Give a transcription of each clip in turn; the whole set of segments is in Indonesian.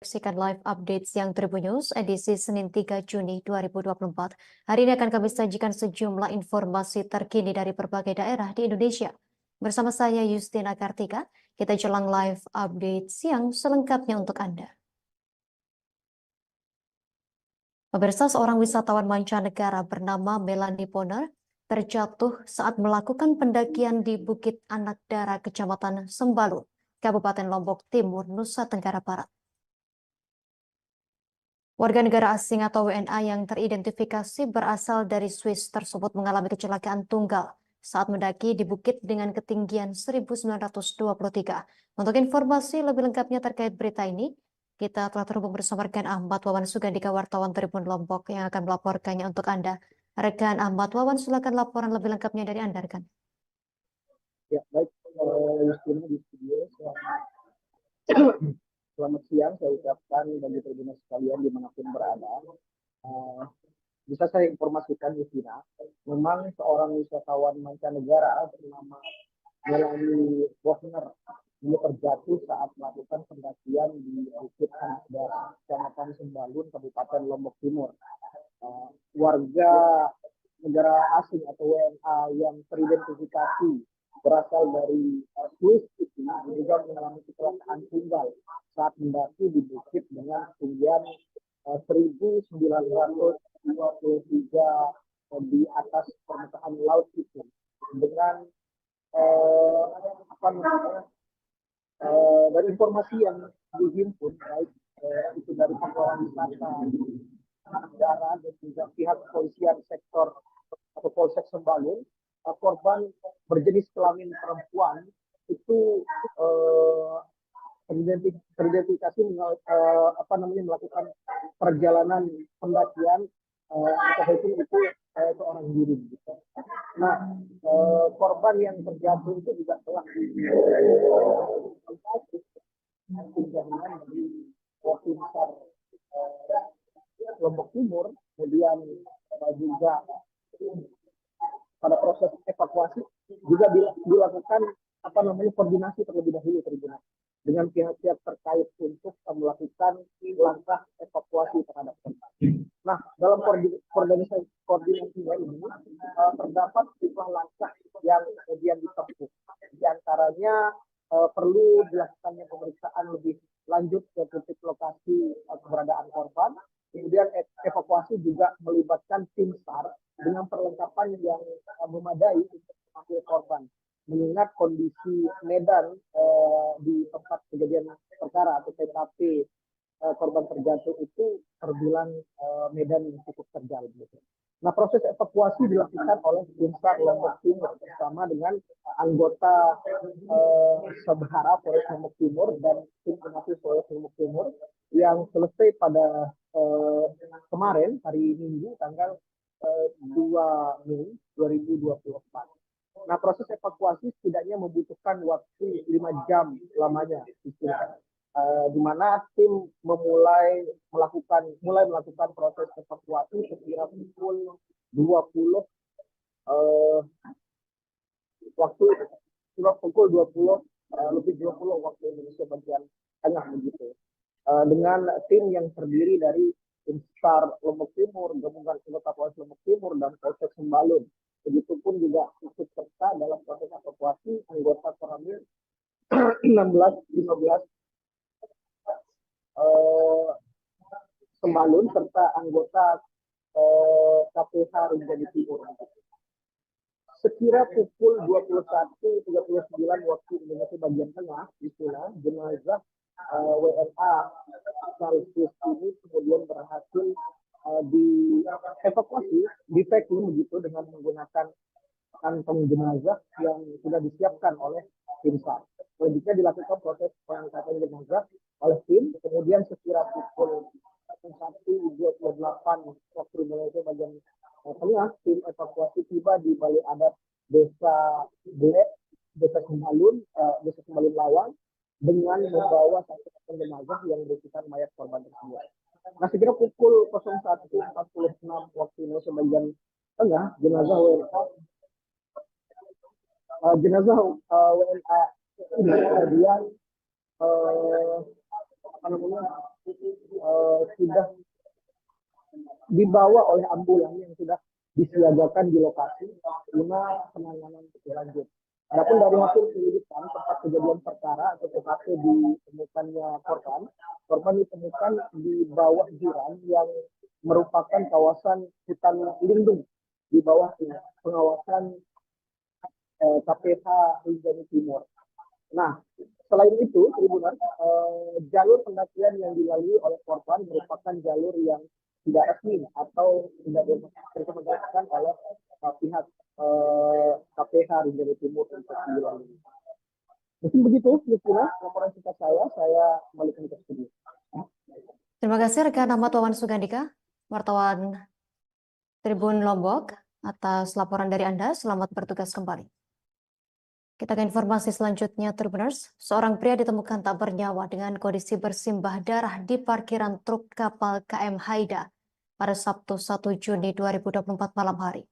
Saksikan live update siang Tribun News edisi Senin 3 Juni 2024. Hari ini akan kami sajikan sejumlah informasi terkini dari berbagai daerah di Indonesia. Bersama saya Yustina Kartika, kita jelang live update siang selengkapnya untuk Anda. Pemirsa, seorang wisatawan mancanegara bernama Melanie Poner terjatuh saat melakukan pendakian di Bukit Anak Dara, Kecamatan Sembalun, Kabupaten Lombok Timur, Nusa Tenggara Barat. Warga negara asing atau WNA yang teridentifikasi berasal dari Swiss tersebut mengalami kecelakaan tunggal saat mendaki di bukit dengan ketinggian 1923. Untuk informasi lebih lengkapnya terkait berita ini, kita telah terhubung bersama rekan Ahmad Wawan Sugandika, wartawan Tribun Lombok yang akan melaporkannya untuk Anda. Rekan Ahmad Wawan, silakan laporan lebih lengkapnya dari Anda, rekan. Ya, baik, Justina di studio. Selamat siang, saya ucapkan bagi tribuners sekalian dimanapun berada. Bisa saya informasikan, Justina, memang seorang wisatawan mancanegara bernama Melanie Poner dia terjatuh saat melakukan pendakian di Bukit Anak Dara, Kecamatan Sembalun, Kabupaten Lombok Timur. Warga negara asing atau WNA yang teridentifikasi berasal dari Swiss itu juga mengalami kecelakaan tunggal saat mendaki di bukit dengan ketinggian 1923 di atas permukaan laut itu dengan dari informasi yang dihimpun baik itu dari pengelola wisata Anak Dara dan juga pihak kepolisian sektor atau Polsek Sembalun, korban berjenis kelamin perempuan itu teridentifikasi melakukan perjalanan pendakian itu seorang diri. Gitu. Nah, korban yang terjatuh itu juga telah pinjaman dari tim SAR Lombok Timur, kemudian juga pada proses evakuasi juga dilakukan koordinasi terlebih dahulu dengan pihak-pihak terkait untuk melakukan langkah evakuasi terhadap korban. Nah, dalam koordinasinya ini terdapat sejumlah langkah yang kemudian ditempuh. Di antaranya perlu dilakukannya pemeriksaan lebih lanjut ke titik lokasi keberadaan korban. Kemudian evakuasi juga melibatkan tim SAR dengan perlengkapan yang memadai untuk mengambil korban. Mengingat kondisi medan di tempat kejadian perkara atau TKP korban terjatuh itu terbilang medan yang cukup terjal. Nah, proses evakuasi dilakukan oleh tim SAR Lombok Timur bersama dengan anggota Sabhara Polres Lombok Timur dan tim Inavis Polres Lombok Timur yang selesai pada kemarin hari Minggu tanggal 2 Mei 2024. Nah, proses evakuasi setidaknya membutuhkan waktu 5 jam lamanya, di mana tim mulai melakukan proses evakuasi sekira pukul 20 lebih 20 waktu Indonesia bagian tengah begitu. Dengan tim yang terdiri dari tim SAR Lombok Timur, gabungan anggota Polres Lombok Timur dan Polsek Sembalun. Begitupun juga ikut serta dalam proses evakuasi anggota Koramil 16-15 Sembalun serta anggota KPH Rinjani Timur. Sekira pukul 21.39 waktu Indonesia bagian tengah, jenazah WNA asal Swiss ini kemudian berhasil dievakuasi, di-packing begitu dengan menggunakan kantong jenazah yang sudah disiapkan oleh tim SAR. Selanjutnya dilakukan proses pengangkatan jenazah oleh tim, kemudian sekira pukul 1.28 waktu Indonesia bagian tengah, tim evakuasi tiba di Balai Adat Desa Blek, Desa Sembalun Lawang, dengan membawa satu jenazah yang berisikan mayat korban tersebut. Nah, sekira pukul 01.46 waktu Indonesia bagian tengah, jenazah WNA kemudian sudah dibawa oleh ambulan yang sudah disiagakan di lokasi guna penanganan lebih lanjut. Adapun dari hasil penyelidikan tempat kejadian perkara atau TKP ditemukannya korban ditemukan di bawah jurang yang merupakan kawasan hutan lindung di bawah pengawasan KPH Rinjani Timur. Nah, selain itu, Tribuners, jalur pendakian yang dilalui oleh korban merupakan jalur yang tidak resmi atau tidak direkomendasikan oleh pihak KPH Rinjani Timur untuk dilalui. Mungkin begitu, Tribuners, laporan singkat saya kembalikan ke studio. Terima kasih rekan Ahmad Wawan Sugandika, wartawan Tribun Lombok, atas laporan dari Anda. Selamat bertugas kembali. Kita ke informasi selanjutnya, Tribuners. Seorang pria ditemukan tak bernyawa dengan kondisi bersimbah darah di parkiran truk kapal KM Haida pada Sabtu 1 Juni 2024 malam hari.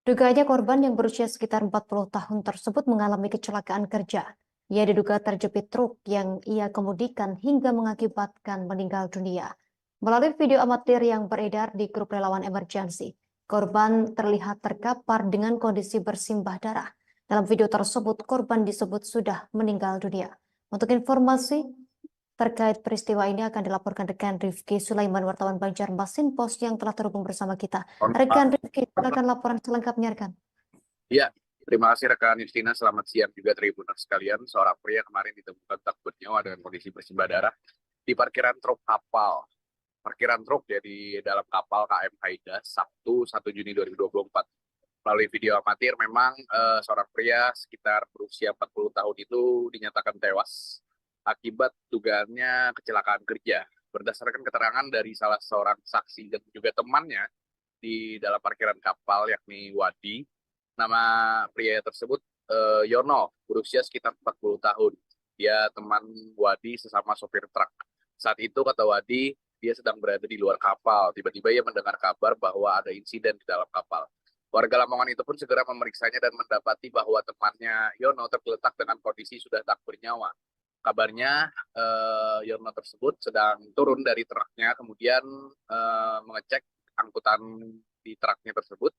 Dugaannya korban yang berusia sekitar 40 tahun tersebut mengalami kecelakaan kerja. Ia diduga terjepit truk yang ia kemudikan hingga mengakibatkan meninggal dunia. Melalui video amatir yang beredar di grup relawan emergensi, korban terlihat terkapar dengan kondisi bersimbah darah. Dalam video tersebut, korban disebut sudah meninggal dunia. Untuk informasi terkait peristiwa ini akan dilaporkan rekan Rifki Sulaiman, wartawan Banjarmasin Post yang telah terhubung bersama kita. Rekan Rifki, silakan laporan selengkapnya, rekan. Ya, terima kasih rekan Justina. Selamat siang juga Tribuners sekalian. Seorang pria kemarin ditemukan tak bernyawa dengan kondisi bersimbah darah di parkiran truk kapal. Parkiran truk jadi dalam kapal KM Haida Sabtu 1 Juni 2024. Melalui video amatir memang seorang pria sekitar berusia 40 tahun itu dinyatakan tewas akibat dugaannya kecelakaan kerja. Berdasarkan keterangan dari salah seorang saksi dan juga temannya di dalam parkiran kapal yakni Wadi, nama pria tersebut Yono, berusia sekitar 40 tahun. Dia teman Wadi sesama sopir truk. Saat itu kata Wadi, dia sedang berada di luar kapal. Tiba-tiba ia mendengar kabar bahwa ada insiden di dalam kapal. Warga Lamongan itu pun segera memeriksanya dan mendapati bahwa temannya Yono tergeletak dengan kondisi sudah tak bernyawa. Kabarnya Yono tersebut sedang turun dari truknya, kemudian mengecek angkutan di truknya tersebut.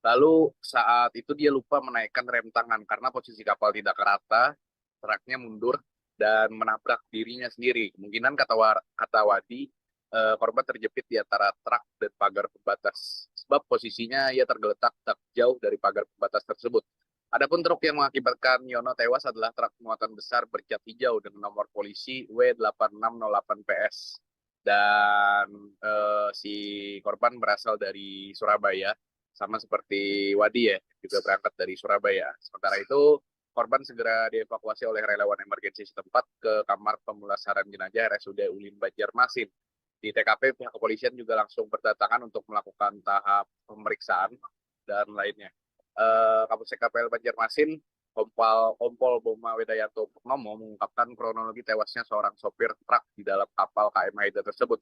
Lalu saat itu dia lupa menaikkan rem tangan karena posisi kapal tidak rata, truknya mundur dan menabrak dirinya sendiri. Kemungkinan kata Wadi, korban terjepit di antara truk dan pagar pembatas. Sebab posisinya ia tergeletak tak jauh dari pagar pembatas tersebut. Adapun truk yang mengakibatkan Yono tewas adalah truk muatan besar bercat hijau dengan nomor polisi W8608PS. Dan si korban berasal dari Surabaya, sama seperti Wadi ya, juga berangkat dari Surabaya. Sementara itu, korban segera dievakuasi oleh relawan emergensi setempat ke kamar pemulasaran jenazah RSUD Ulin Banjarmasin. Di TKP, pihak kepolisian juga langsung berdatangan untuk melakukan tahap pemeriksaan dan lainnya. Kapolsek KPL Banjarmasin, Kompol Boma Wedayanto Purnomo mengungkapkan kronologi tewasnya seorang sopir truk di dalam kapal KM Haida tersebut.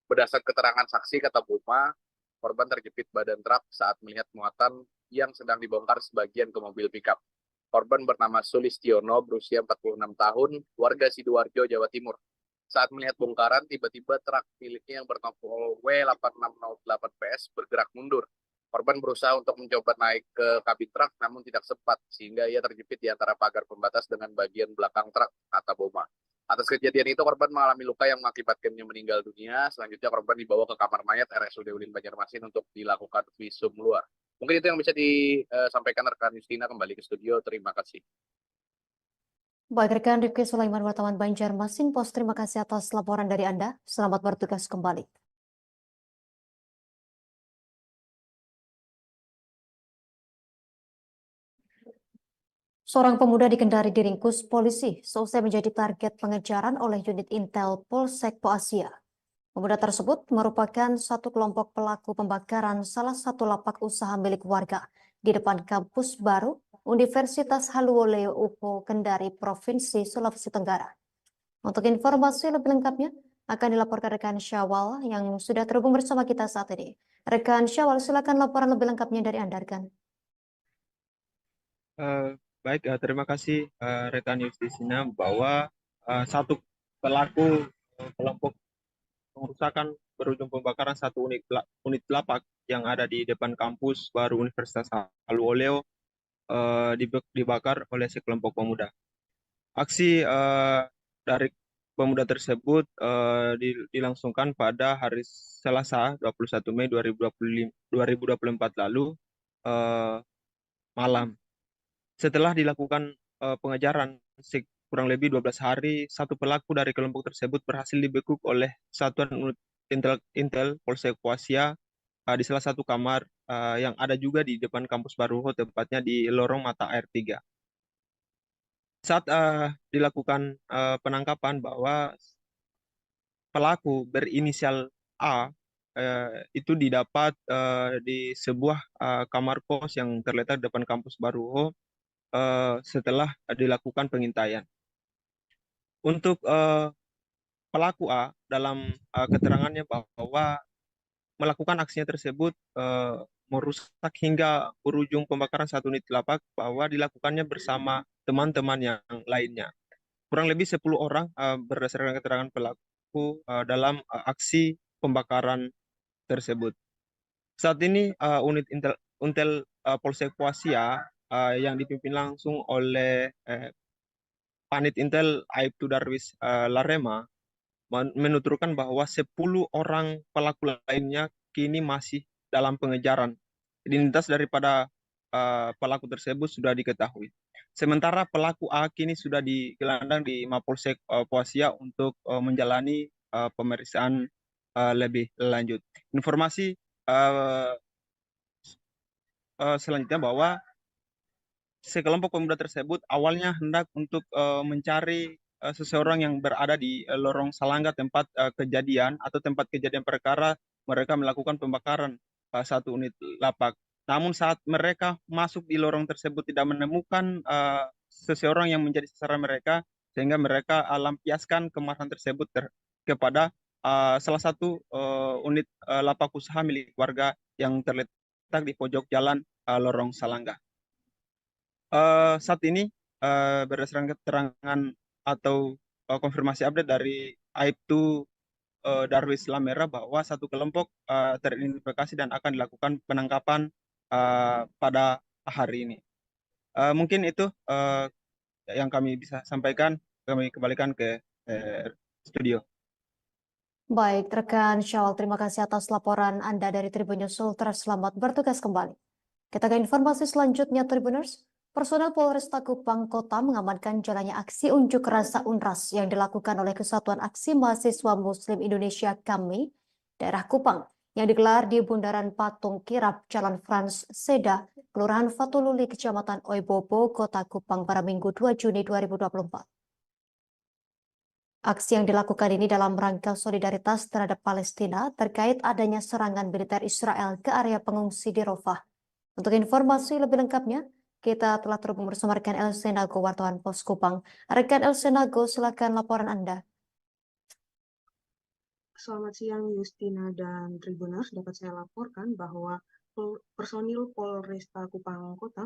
Berdasarkan keterangan saksi, kata Boma, korban terjepit badan truk saat melihat muatan yang sedang dibongkar sebagian ke mobil pickup. Korban bernama Sulistiono, berusia 46 tahun, warga Sidoarjo, Jawa Timur. Saat melihat bongkaran, tiba-tiba truk miliknya yang bernomor W8608PS bergerak mundur. Korban berusaha untuk mencoba naik ke kabin truk, namun tidak sempat, sehingga ia terjepit di antara pagar pembatas dengan bagian belakang truk, kata Boma. Atas kejadian itu, korban mengalami luka yang mengakibatkannya meninggal dunia. Selanjutnya, korban dibawa ke kamar mayat RSUD Ulin Banjarmasin untuk dilakukan visum luar. Mungkin itu yang bisa disampaikan rekan Justina. Kembali ke studio. Terima kasih. Baik, rekan Rifki Sulaiman, wartawan Banjarmasin Post, terima kasih atas laporan dari Anda. Selamat bertugas kembali. Seorang pemuda di Kendari diringkus polisi seusai menjadi target pengejaran oleh unit Intel Polsek Poasia. Pemuda tersebut merupakan satu kelompok pelaku pembakaran salah satu lapak usaha milik warga di depan kampus baru Universitas Haluoleo UPO Kendari, Provinsi Sulawesi Tenggara. Untuk informasi lebih lengkapnya akan dilaporkan rekan Syawal yang sudah terhubung bersama kita saat ini. Rekan Syawal, silakan laporan lebih lengkapnya dari Anda, rekan. Baik, terima kasih rekan Justina bahwa satu pelaku kelompok pengerusakan berujung pembakaran satu unit lapak yang ada di depan kampus baru Universitas Haluoleo dibakar oleh sekelompok pemuda. Aksi dari pemuda tersebut dilangsungkan pada hari Selasa 21 Mei 2024 lalu malam. Setelah dilakukan pengejaran kurang lebih 12 hari, satu pelaku dari kelompok tersebut berhasil dibekuk oleh Satuan Unit Intel Polsek Poasia di salah satu kamar yang ada juga di depan kampus Baruho, tepatnya di lorong mata air 3. Saat dilakukan penangkapan bahwa pelaku berinisial A itu didapat di sebuah kamar kos yang terletak di depan kampus Baruho setelah dilakukan pengintaian. Untuk pelaku A dalam keterangannya bahwa melakukan aksinya tersebut merusak hingga berujung pembakaran satu unit lapak, bahwa dilakukannya bersama teman-teman yang lainnya. Kurang lebih 10 orang berdasarkan keterangan pelaku dalam aksi pembakaran tersebut. Saat ini unit Intel Polsek Poasia yang dipimpin langsung oleh Panit Intel Aibtu Darwis Larema menuturkan bahwa 10 orang pelaku lainnya kini masih dalam pengejaran. Identitas daripada pelaku tersebut sudah diketahui. Sementara pelaku A kini sudah digelandang di Mapolsek Poasia untuk menjalani pemeriksaan lebih lanjut. Informasi selanjutnya bahwa sekelompok pemuda tersebut awalnya hendak untuk mencari seseorang yang berada di lorong Salangga, tempat kejadian atau tempat kejadian perkara mereka melakukan pembakaran satu unit lapak. Namun saat mereka masuk di lorong tersebut tidak menemukan seseorang yang menjadi sasaran mereka, sehingga mereka lampiaskan kemarahan tersebut kepada salah satu unit lapak usaha milik warga yang terletak di pojok jalan lorong Salangga. Saat ini berdasarkan keterangan atau konfirmasi update dari Aibtu Darwis Lamera bahwa satu kelompok teridentifikasi dan akan dilakukan penangkapan pada hari ini. Mungkin itu yang kami bisa sampaikan. Kami kembalikan ke studio. Baik, rekan Syawal, terima kasih atas laporan Anda dari Tribun News Sultra. Selamat bertugas kembali. Kita ke informasi selanjutnya, Tribuners. Personel Polresta Kupang Kota mengamankan jalannya aksi unjuk rasa UNRAS yang dilakukan oleh Kesatuan Aksi Mahasiswa Muslim Indonesia KAMI, daerah Kupang, yang digelar di Bundaran Patung Kirap, Jalan Frans Seda, Kelurahan Fatululi, Kecamatan Oibobo, Kota Kupang pada Minggu 2 Juni 2024. Aksi yang dilakukan ini dalam rangka solidaritas terhadap Palestina terkait adanya serangan militer Israel ke area pengungsi di Rafah. Untuk informasi lebih lengkapnya, kita telah terhubung bersama rekan El Senago, wartawan Pos Kupang. Rekan El Senago, silakan laporan Anda. Selamat siang Justina dan Tribuners, dapat saya laporkan bahwa personil Polresta Kupang Kota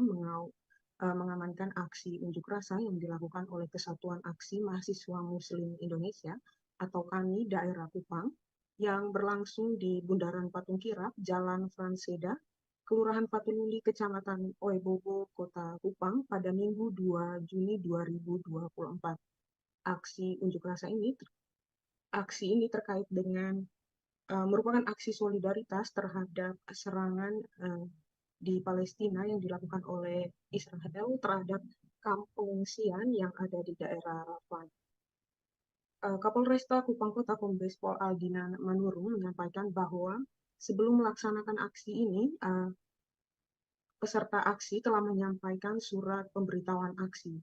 mengamankan aksi unjuk rasa yang dilakukan oleh Kesatuan Aksi Mahasiswa Muslim Indonesia atau KAMI daerah Kupang yang berlangsung di Bundaran Patung Kirap, Jalan Franseda, Kelurahan Fatululi, Kecamatan Oibobo, Kota Kupang pada Minggu 2 Juni 2024. Aksi unjuk rasa ini terkait dengan merupakan aksi solidaritas terhadap serangan di Palestina yang dilakukan oleh Israel terhadap kampung-pengungsian yang ada di daerah Rafah. Kapolresta Kupang Kota Kombes Pol Aldinan Manurung menyampaikan bahwa sebelum melaksanakan aksi ini, peserta aksi telah menyampaikan surat pemberitahuan aksi.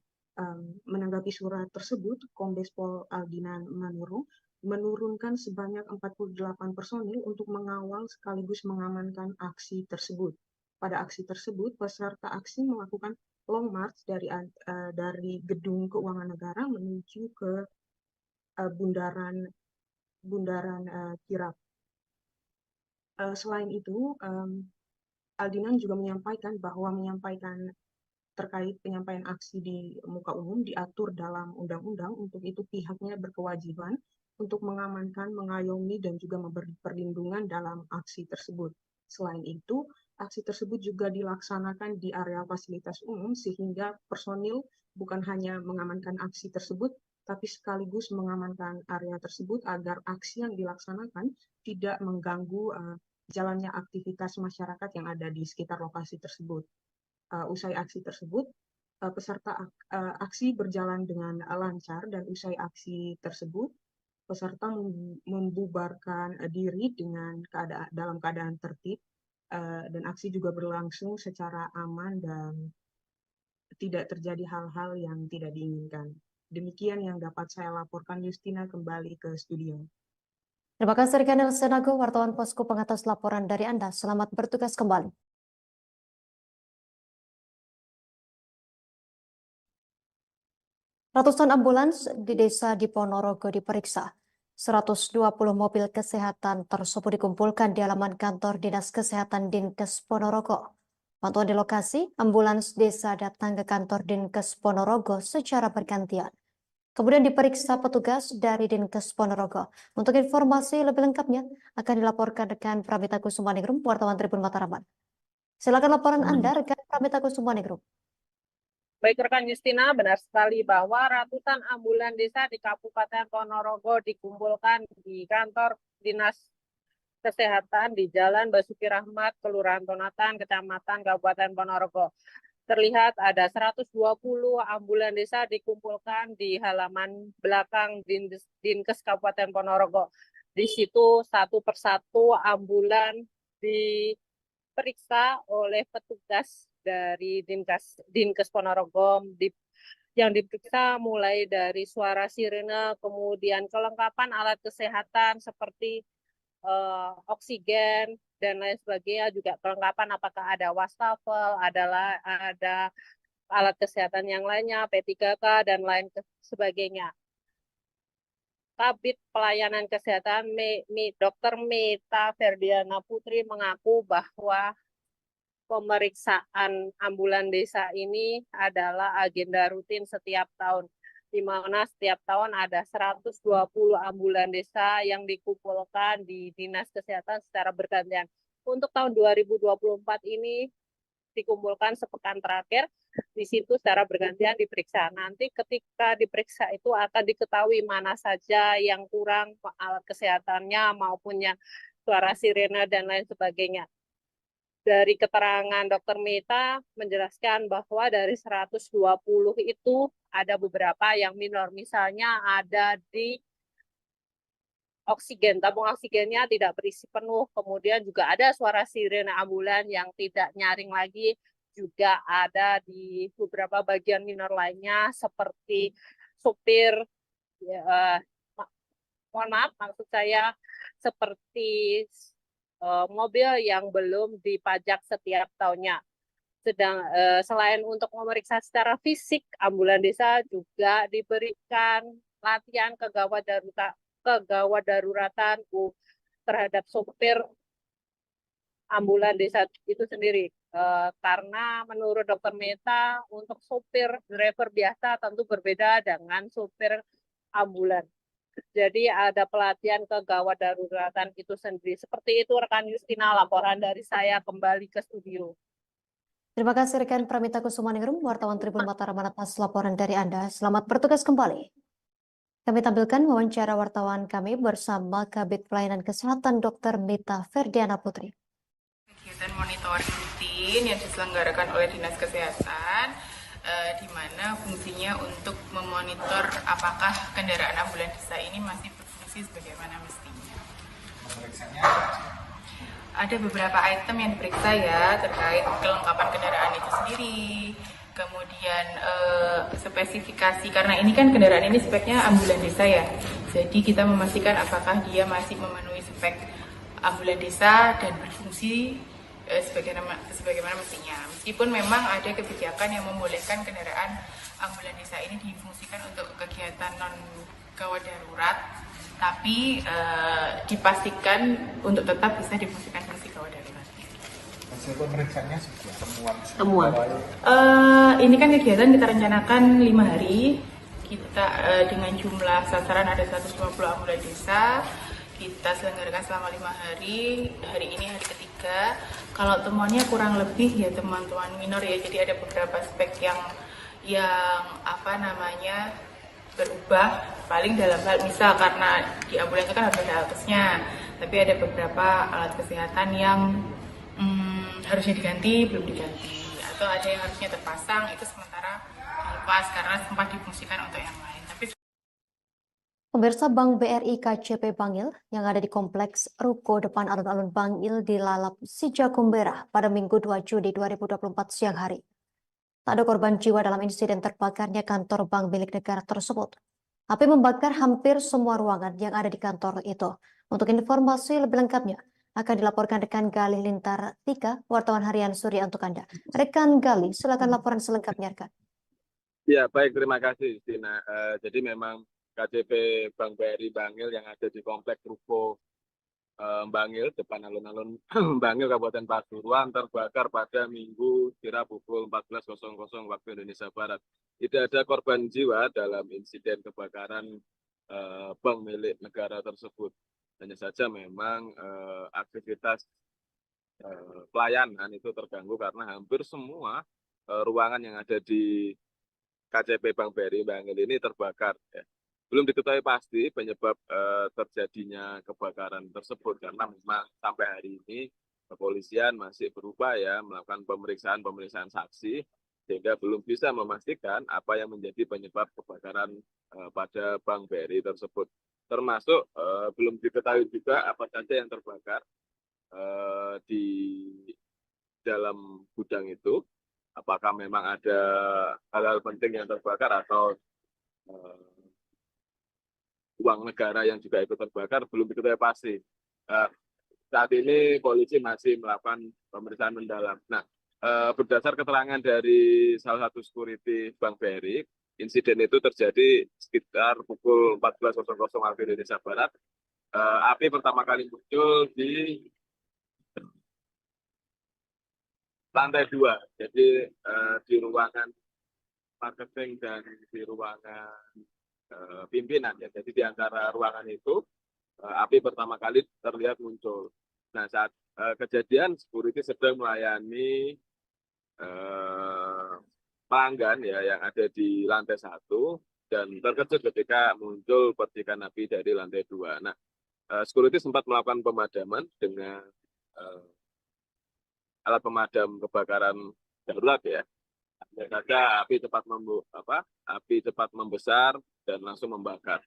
Menanggapi surat tersebut, Kombes Pol Aldinan Manurung menurunkan sebanyak 48 personil untuk mengawal sekaligus mengamankan aksi tersebut. Pada aksi tersebut, peserta aksi melakukan long march dari Gedung Keuangan Negara menuju ke Bundaran Kirap. Selain itu, Aldinan juga menyampaikan terkait penyampaian aksi di muka umum diatur dalam undang-undang, untuk itu pihaknya berkewajiban untuk mengamankan, mengayomi, dan juga memberi perlindungan dalam aksi tersebut. Selain itu, aksi tersebut juga dilaksanakan di area fasilitas umum sehingga personil bukan hanya mengamankan aksi tersebut, tapi sekaligus mengamankan area tersebut agar aksi yang dilaksanakan tidak mengganggu jalannya aktivitas masyarakat yang ada di sekitar lokasi tersebut. Usai aksi tersebut, peserta aksi berjalan dengan lancar, dan usai aksi tersebut, peserta membubarkan diri dalam keadaan tertib, dan aksi juga berlangsung secara aman dan tidak terjadi hal-hal yang tidak diinginkan. Demikian yang dapat saya laporkan. Justina kembali ke studio. Terima kasih rekan Senago, wartawan Posko pengatas laporan dari Anda. Selamat bertugas kembali. Ratusan ambulans di desa di Ponorogo diperiksa. 120 mobil kesehatan tersebut dikumpulkan di halaman kantor Dinas Kesehatan Dinkes Ponorogo. Pantauan di lokasi, ambulans desa datang ke kantor Dinkes Ponorogo secara bergantian. Kemudian diperiksa petugas dari Dinkes Ponorogo. Untuk informasi lebih lengkapnya akan dilaporkan rekan Pramita Kusumaningrum, wartawan Tribun Mataraman. Silakan laporan Anda, rekan Pramita Kusumaningrum. Baik rekan Justina, benar sekali bahwa ratusan ambulan desa di Kabupaten Ponorogo dikumpulkan di kantor Dinas Kesehatan di Jalan Basuki Rahmat, Kelurahan Tonatan, Kecamatan Kabupaten Ponorogo. Terlihat ada 120 ambulan desa dikumpulkan di halaman belakang Dinkes Kabupaten Ponorogo. Di situ satu persatu ambulan diperiksa oleh petugas dari Dinkes Ponorogo, yang diperiksa mulai dari suara sirene, kemudian kelengkapan alat kesehatan seperti oksigen dan lain sebagainya, juga kelengkapan apakah ada wastafel, ada alat kesehatan yang lainnya, P3K dan lain sebagainya. Kabid Pelayanan Kesehatan Dr. Meta Ferdiana Putri mengaku bahwa pemeriksaan ambulan desa ini adalah agenda rutin setiap tahun, di mana setiap tahun ada 120 ambulan desa yang dikumpulkan di Dinas Kesehatan secara bergantian. Untuk tahun 2024 ini dikumpulkan sepekan terakhir, di situ secara bergantian diperiksa. Nanti ketika diperiksa itu akan diketahui mana saja yang kurang alat kesehatannya maupun yang suara sirene dan lain sebagainya. Dari keterangan Dr. Meta menjelaskan bahwa dari 120 itu ada beberapa yang minor. Misalnya ada di oksigen, tabung oksigennya tidak berisi penuh. Kemudian juga ada suara sirene ambulan yang tidak nyaring lagi. Juga ada di beberapa bagian minor lainnya seperti supir, mohon maaf maksud saya seperti mobil yang belum dipajak setiap tahunnya. Selain untuk memeriksa secara fisik, ambulan desa juga diberikan latihan kegawat daruratan terhadap sopir ambulan desa itu sendiri. Karena menurut Dr. Meta, untuk sopir driver biasa tentu berbeda dengan sopir ambulan. Jadi ada pelatihan kegawat daruratan itu sendiri. Seperti itu rekan Justina, laporan dari saya, kembali ke studio. Terima kasih rekan Pramita Kusumaningrum, wartawan Tribun Mataraman atas laporan dari Anda. Selamat bertugas kembali. Kami tampilkan wawancara wartawan kami bersama Kabid Pelayanan Kesehatan Dr. Meta Ferdiana Putri. Kegiatan monitoring rutin yang diselenggarakan oleh Dinas Kesehatan, di mana fungsinya untuk memonitor apakah kendaraan ambulan desa ini masih berfungsi sebagaimana mestinya. Ada beberapa item yang diperiksa ya, terkait kelengkapan kendaraan itu sendiri, kemudian spesifikasi, karena ini kan kendaraan ini speknya ambulan desa ya, jadi kita memastikan apakah dia masih memenuhi spek ambulan desa dan berfungsi sebagaimana mestinya. Meskipun memang ada kebijakan yang membolehkan kendaraan ambulan desa ini difungsikan untuk kegiatan non gawat darurat, tapi dipastikan untuk tetap bisa difungsikan fungsi gawat darurat. Hasil pemeriksaannya temuan. Temuan. Ini kan kegiatan kita rencanakan 5 hari. Kita dengan jumlah sasaran ada 120 ambulan desa. Kita selenggarakan selama 5 hari. Hari ini hari ketiga. Kalau temuannya kurang lebih ya temuan-temuan minor ya. Jadi ada beberapa aspek yang berubah. Paling dalam hal misal karena di ambulan itu kan harus ada alkesnya. Tapi ada beberapa alat kesehatan yang harusnya diganti, belum diganti. Atau ada yang harusnya terpasang, itu sementara lepas karena sempat difungsikan untuk yang lain. Tapi Pemirsa, Bank BRI KCP Bangil yang ada di kompleks Ruko depan alun-alun Bangil dilalap si Jagung Merah pada Minggu 2 Juli 2024 siang hari. Tak ada korban jiwa dalam insiden terbakarnya kantor bank milik negara tersebut. Api membakar hampir semua ruangan yang ada di kantor itu. Untuk informasi lebih lengkapnya akan dilaporkan rekan Galih Lintar 3, wartawan harian Surya untuk Anda. Rekan Galih, silakan laporan selengkapnya, rekan. Ya, baik, terima kasih, Tina. Jadi memang KCP Bank BRI Bangil yang ada di komplek Ruko Bangil, depan alun-alun Bangil, Kabupaten Pasuruan, terbakar pada Minggu kira pukul 14.00 waktu Indonesia Barat. Tidak ada korban jiwa dalam insiden kebakaran bank milik negara tersebut. Hanya saja memang aktivitas pelayanan itu terganggu karena hampir semua ruangan yang ada di KCP Bank BRI Bangil ini terbakar. Ya. Belum diketahui pasti penyebab terjadinya kebakaran tersebut karena memang sampai hari ini kepolisian masih berupaya melakukan pemeriksaan saksi sehingga belum bisa memastikan apa yang menjadi penyebab kebakaran pada Bank BRI tersebut. Termasuk belum diketahui juga apa saja yang terbakar di dalam gudang itu. Apakah memang ada hal-hal penting yang terbakar atau uang negara yang juga ikut terbakar, belum diketahui pasti. Saat ini polisi masih melakukan pemeriksaan mendalam. Nah, berdasar keterangan dari salah satu security Bank BRI, insiden itu terjadi sekitar pukul 14.00 waktu Indonesia Barat. Api pertama kali muncul di lantai 2, jadi di ruangan marketing dan di ruangan pimpinan. Ya. Jadi di antara ruangan itu api pertama kali terlihat muncul. Nah, saat kejadian security sedang melayani pelanggan ya yang ada di lantai 1 dan terkejut ketika muncul percikan api dari lantai 2. Nah, security sempat melakukan pemadaman dengan alat pemadam kebakaran darurat ya. Hanya saja api cepat membesar dan langsung membakar.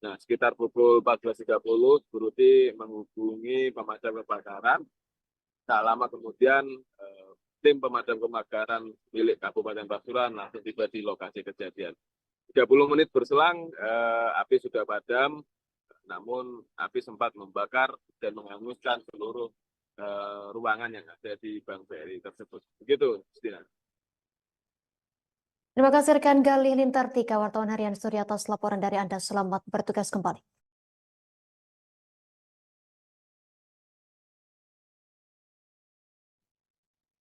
Nah, sekitar pukul 14.30 security menghubungi pemadam kebakaran. Tak lama kemudian tim pemadam kebakaran milik Kabupaten Pasuruan langsung tiba di lokasi kejadian. 30 menit berselang api sudah padam, namun api sempat membakar dan menghanguskan seluruh ruangan yang ada di Bank BRI tersebut. Begitu, Stina. Terima kasih rekan Galih Lintar 3, wartawan harian Surya atas laporan dari Anda. Selamat bertugas kembali.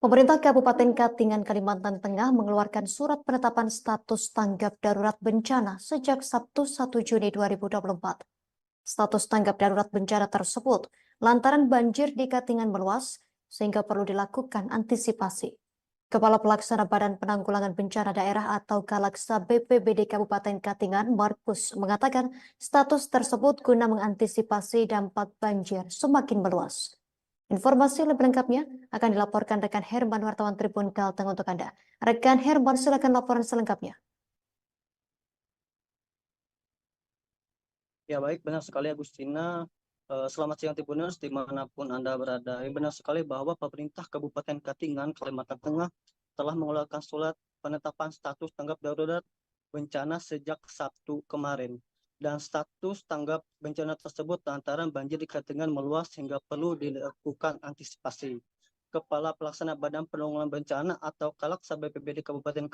Pemerintah Kabupaten Katingan, Kalimantan Tengah mengeluarkan surat penetapan status tanggap darurat bencana sejak Sabtu 1 Juni 2024. Status tanggap darurat bencana tersebut lantaran banjir di Katingan meluas sehingga perlu dilakukan antisipasi. Kepala Pelaksana Badan Penanggulangan Bencana Daerah atau Kalaksa BPBD Kabupaten Katingan, Markus, mengatakan status tersebut guna mengantisipasi dampak banjir semakin meluas. Informasi lebih lengkapnya akan dilaporkan rekan Herman, wartawan Tribun Kalteng untuk Anda. Rekan Herman, silakan laporan selengkapnya. Ya baik, benar sekali Agustina. Selamat siang Tribuners dimanapun Anda berada. Benar sekali bahwa pemerintah Kabupaten Katingan, Kalimantan Tengah telah mengeluarkan surat penetapan status tanggap darurat bencana sejak Sabtu kemarin. Dan status tanggap bencana tersebut lantaran banjir di Katingan meluas sehingga perlu dilakukan antisipasi. Kepala Pelaksana Badan Penanggulangan Bencana atau Kalaksa BPBD Kabupaten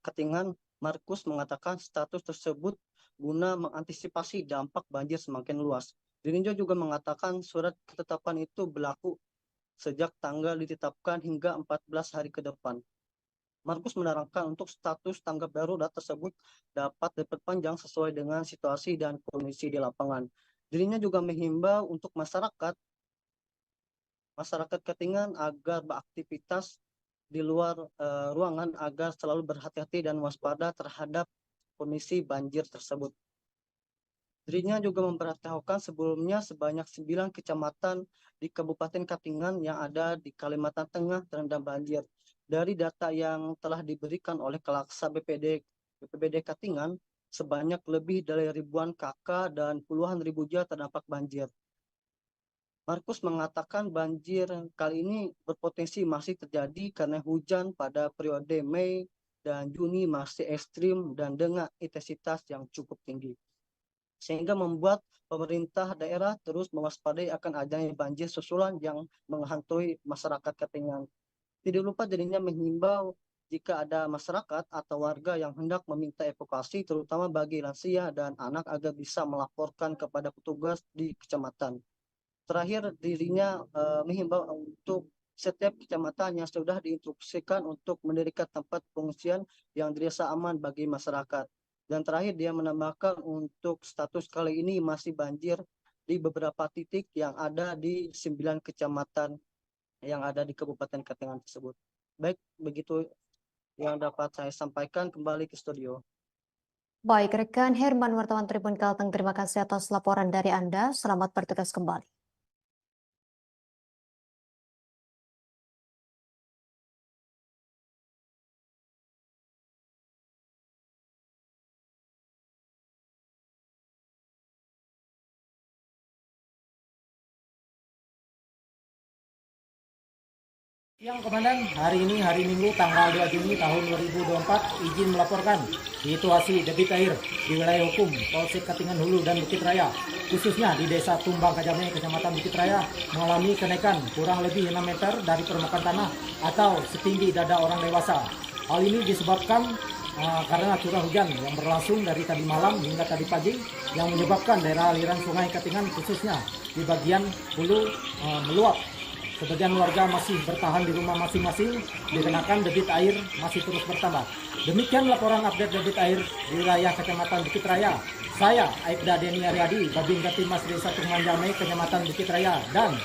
Katingan, Markus, mengatakan status tersebut guna mengantisipasi dampak banjir semakin luas. Dininjau juga mengatakan surat ketetapan itu berlaku sejak tanggal ditetapkan hingga 14 hari ke depan. Markus menerangkan untuk status tanggap darurat tersebut dapat diperpanjang sesuai dengan situasi dan kondisi di lapangan. Dirinya juga menghimbau untuk masyarakat Katingan agar beraktivitas di luar ruangan agar selalu berhati-hati dan waspada terhadap kondisi banjir tersebut. Dirinya juga memberitahukan sebelumnya sebanyak 9 kecamatan di Kabupaten Katingan yang ada di Kalimantan Tengah terendam banjir. Dari data yang telah diberikan oleh Kalaksa BPBD Katingan, sebanyak lebih dari ribuan KK dan puluhan ribu jiwa terdampak banjir. Markus mengatakan banjir kali ini berpotensi masih terjadi karena hujan pada periode Mei dan Juni masih ekstrim dan dengan intensitas yang cukup tinggi, sehingga membuat pemerintah daerah terus mewaspadai akan adanya banjir susulan yang menghantui masyarakat Katingan. Tidak lupa dirinya menghimbau jika ada masyarakat atau warga yang hendak meminta evakuasi, terutama bagi lansia dan anak, agar bisa melaporkan kepada petugas di kecamatan. Terakhir, dirinya menghimbau untuk setiap kecamatan yang sudah diinstruksikan untuk mendirikan tempat pengungsian yang dirasa aman bagi masyarakat. Dan terakhir, dia menambahkan untuk status kali ini masih banjir di beberapa titik yang ada di 9 kecamatan yang ada di Kabupaten Katingan tersebut. Baik, begitu yang dapat saya sampaikan. Kembali ke studio. Baik, rekan Herman, wartawan Tribun Kalteng, terima kasih atas laporan dari Anda. Selamat bertugas kembali. Siang Komandan, hari ini hari Minggu tanggal 2 Juni tahun 2024 izin melaporkan situasi debit air di wilayah hukum Polsek Katingan Hulu dan Bukit Raya, khususnya di Desa Tumbang Kajame, Kecamatan Bukit Raya, mengalami kenaikan kurang lebih 6 meter dari permukaan tanah atau setinggi dada orang dewasa. Hal ini disebabkan karena curah hujan yang berlangsung dari tadi malam hingga tadi pagi yang menyebabkan daerah aliran sungai Katingan khususnya di bagian hulu meluap. Sebagian warga masih bertahan di rumah masing-masing dikarenakan debit air masih terus bertambah. Demikian laporan update debit air di wilayah Kecamatan Bukit Raya. Saya Aibda Deni Aryadi, Babin Katimas Desa Tumbang Kajame, Kecamatan Bukit Raya, dan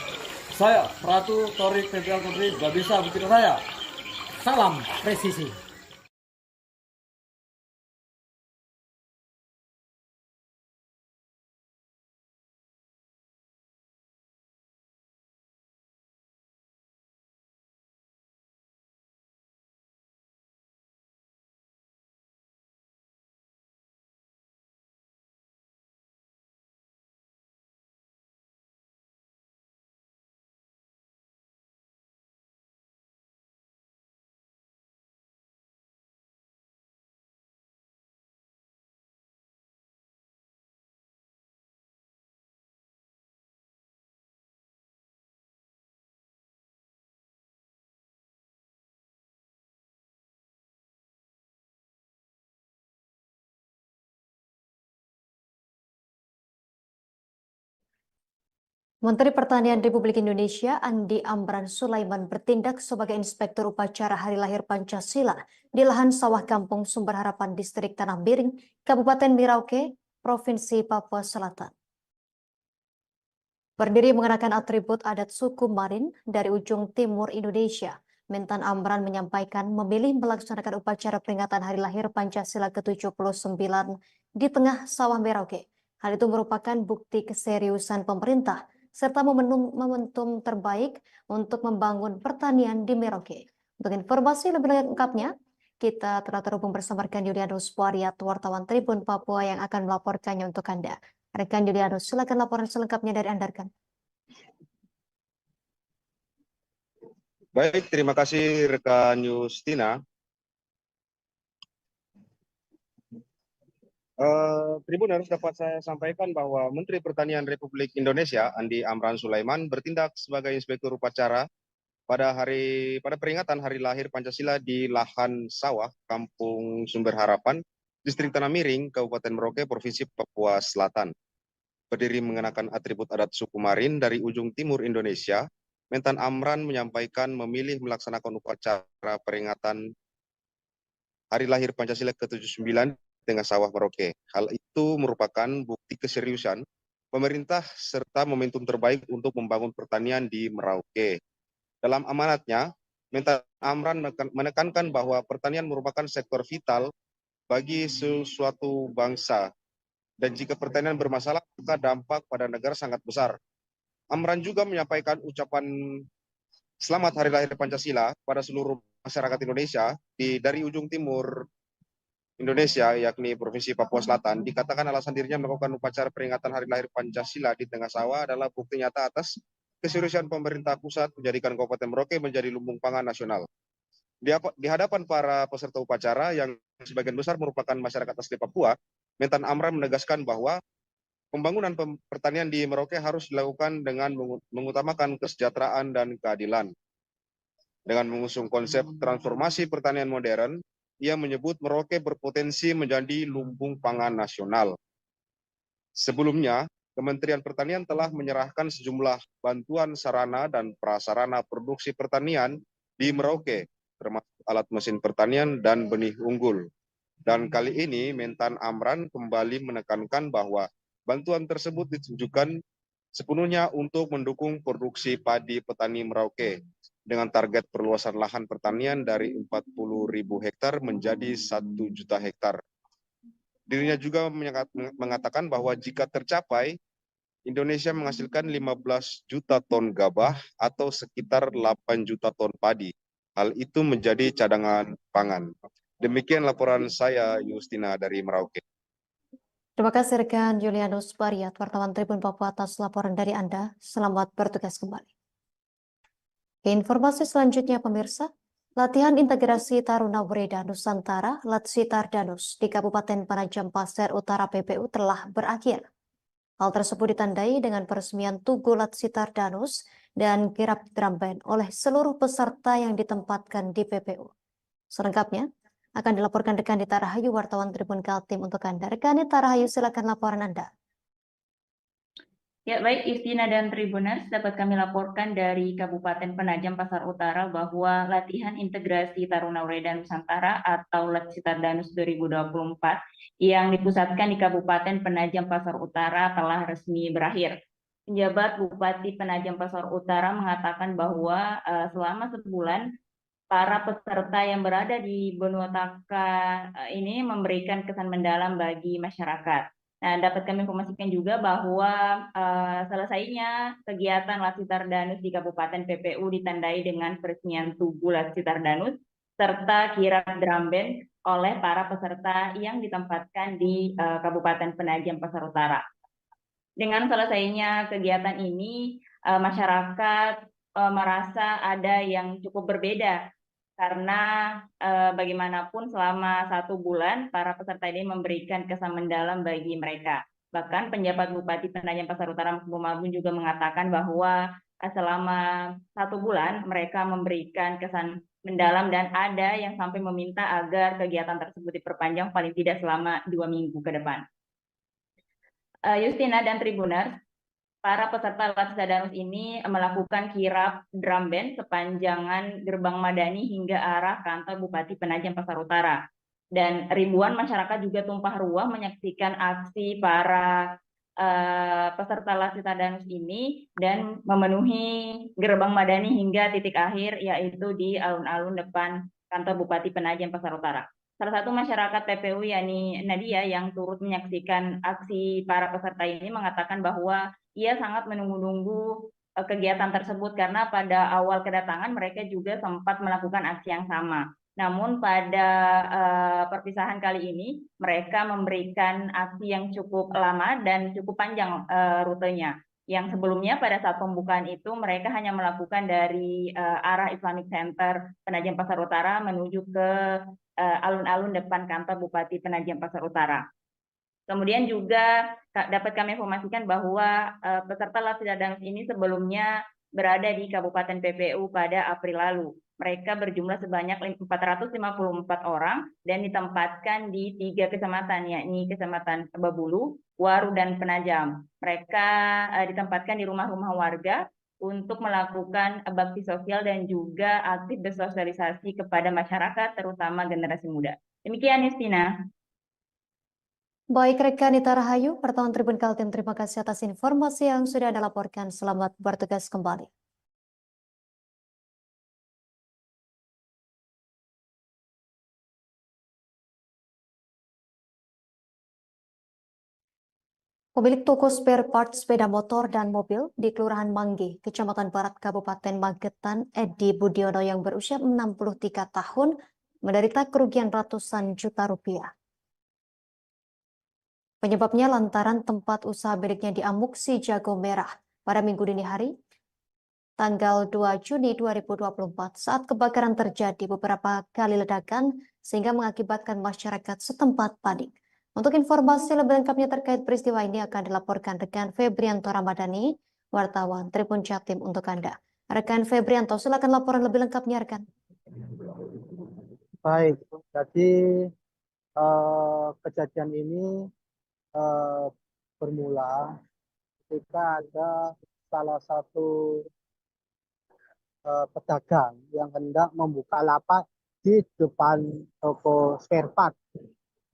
saya Pratu Torik Federal Menteri Babinsa Bukit Raya. Salam presisi. Menteri Pertanian Republik Indonesia Andi Amran Sulaiman bertindak sebagai Inspektur Upacara Hari Lahir Pancasila di lahan sawah Kampung Sumber Harapan Distrik Tanah Miring, Kabupaten Merauke, Provinsi Papua Selatan. Berdiri mengenakan atribut adat suku Marin dari ujung timur Indonesia, Mentan Amran menyampaikan memilih melaksanakan upacara peringatan Hari Lahir Pancasila ke-79 di tengah sawah Merauke. Hal itu merupakan bukti keseriusan pemerintah serta momentum terbaik untuk membangun pertanian di Merauke. Untuk informasi lebih lengkapnya, kita telah terhubung bersama rekan Yulianus Wariat, wartawan Tribun Papua yang akan melaporkannya untuk Anda. Rekan Yulianus, silakan laporan selengkapnya dari Anda, rekan. Baik, terima kasih rekan Justina. Tribuners, dapat saya sampaikan bahwa Menteri Pertanian Republik Indonesia Andi Amran Sulaiman bertindak sebagai Inspektur Upacara pada peringatan Hari Lahir Pancasila di lahan sawah Kampung Sumber Harapan, Distrik Tanah Miring, Kabupaten Merauke, Provinsi Papua Selatan. Berdiri mengenakan atribut adat suku Marin dari ujung timur Indonesia, Mentan Amran menyampaikan memilih melaksanakan upacara peringatan Hari Lahir Pancasila ke-79 di Tengah Sawah Merauke. Hal itu merupakan bukti keseriusan pemerintah serta momentum terbaik untuk membangun pertanian di Merauke. Dalam amanatnya, Mentan Amran menekankan bahwa pertanian merupakan sektor vital bagi suatu bangsa, dan jika pertanian bermasalah, maka dampak pada negara sangat besar. Amran juga menyampaikan ucapan selamat Hari Lahir Pancasila pada seluruh masyarakat Indonesia dari ujung timur Indonesia, yakni Provinsi Papua Selatan. Dikatakan alasan dirinya melakukan upacara peringatan Hari Lahir Pancasila di Tengah Sawah adalah bukti nyata atas keseriusan pemerintah pusat menjadikan Kabupaten Merauke menjadi lumbung pangan nasional. Di hadapan para peserta upacara yang sebagian besar merupakan masyarakat asli Papua, Mentan Amran menegaskan bahwa pembangunan pertanian di Merauke harus dilakukan dengan mengutamakan kesejahteraan dan keadilan. Dengan mengusung konsep transformasi pertanian modern, ia menyebut Merauke berpotensi menjadi lumbung pangan nasional. Sebelumnya, Kementerian Pertanian telah menyerahkan sejumlah bantuan sarana dan prasarana produksi pertanian di Merauke, termasuk alat mesin pertanian dan benih unggul. Dan kali ini Mentan Amran kembali menekankan bahwa bantuan tersebut ditujukan sepenuhnya untuk mendukung produksi padi petani Merauke dengan target perluasan lahan pertanian dari 40.000 hektar menjadi 1 juta hektar. Dirinya juga mengatakan bahwa jika tercapai, Indonesia menghasilkan 15 juta ton gabah atau sekitar 8 juta ton padi. Hal itu menjadi cadangan pangan. Demikian laporan saya, Yustina, dari Merauke. Terima kasih rekan Julianus Bariat, wartawan Tribun Papua atas laporan dari Anda. Selamat bertugas kembali. Informasi selanjutnya pemirsa, latihan integrasi Taruna Wreda Nusantara Latsitar Danus di Kabupaten Penajam Pasir Utara PPU telah berakhir. Hal tersebut ditandai dengan peresmian Tugu Latsitar Danus dan kirap drum band oleh seluruh peserta yang ditempatkan di PPU. Selengkapnya akan dilaporkan rekan Dita Rahayu, wartawan Tribun Kaltim untuk Anda. Rekan Dita Rahayu, silakan laporan Anda. Ya, baik, Istina dan Tribuners, dapat kami laporkan dari Kabupaten Penajam Pasar Utara bahwa latihan integrasi Taruna Wreda Nusantara atau Latsitar Danus 2024 yang dipusatkan di Kabupaten Penajam Pasar Utara telah resmi berakhir. Penjabat Bupati Penajam Pasar Utara mengatakan bahwa selama sebulan para peserta yang berada di Benua Taka ini memberikan kesan mendalam bagi masyarakat. Nah, dapat kami informasikan juga bahwa selesainya kegiatan Latsitar Danus di Kabupaten PPU ditandai dengan peresmian Tugu Latsitar Danus serta kirap drum band oleh para peserta yang ditempatkan di Kabupaten Penajam Pasar Utara. Dengan selesainya kegiatan ini, masyarakat merasa ada yang cukup berbeda karena bagaimanapun selama 1 bulan para peserta ini memberikan kesan mendalam bagi mereka. Bahkan penjabat Bupati Penajam Pasar Utara Mahbub Mabun juga mengatakan bahwa selama 1 bulan mereka memberikan kesan mendalam dan ada yang sampai meminta agar kegiatan tersebut diperpanjang paling tidak selama 2 minggu ke depan. Yustina dan Tribuners, para peserta Latsitar Danus ini melakukan kirap drum band sepanjangan Gerbang Madani hingga arah kantor Bupati Penajam Pasar Utara. Dan ribuan masyarakat juga tumpah ruah menyaksikan aksi para peserta Latsitar Danus ini dan memenuhi Gerbang Madani hingga titik akhir, yaitu di alun-alun depan kantor Bupati Penajam Pasar Utara. Salah satu masyarakat PPU, yakni Nadia, yang turut menyaksikan aksi para peserta ini mengatakan bahwa ia sangat menunggu-nunggu kegiatan tersebut karena pada awal kedatangan mereka juga sempat melakukan aksi yang sama. Namun pada perpisahan kali ini mereka memberikan aksi yang cukup lama dan cukup panjang rutenya. Yang sebelumnya pada saat pembukaan itu mereka hanya melakukan dari arah Islamic Center Penajam Pasar Utara menuju ke alun-alun depan kantor Bupati Penajam Pasar Utara. Kemudian juga dapat kami informasikan bahwa peserta Latsitar Danus ini sebelumnya berada di Kabupaten PPU pada April lalu. Mereka berjumlah sebanyak 454 orang dan ditempatkan di 3 kecamatan, yakni Kecamatan Babulu, Waru, dan Penajam. Mereka ditempatkan di rumah-rumah warga untuk melakukan bakti sosial dan juga aktif bersosialisasi kepada masyarakat, terutama generasi muda. Demikian, Justina. Baik rekan Nita Rahayu, wartawan Tribun Kaltim, terima kasih atas informasi yang sudah Anda laporkan. Selamat bertugas kembali. Pemilik toko spare part sepeda motor dan mobil di Kelurahan Mangge, Kecamatan Barat, Kabupaten Magetan, Edi Budiono yang berusia 63 tahun, menderita kerugian ratusan juta rupiah. Penyebabnya lantaran tempat usaha miliknya di Amuk Si Jago Merah pada Minggu dini hari, tanggal 2 Juni 2024, saat kebakaran terjadi beberapa kali ledakan sehingga mengakibatkan masyarakat setempat panik. Untuk informasi lebih lengkapnya terkait peristiwa ini akan dilaporkan rekan Febrianto Ramadhani, wartawan Tribun Jatim untuk Anda. Rekan Febrianto, silakan laporan lebih lengkapnya, rekan. Baik, jadi kejadian ini bermula ketika ada salah satu pedagang yang hendak membuka lapak di depan toko spare part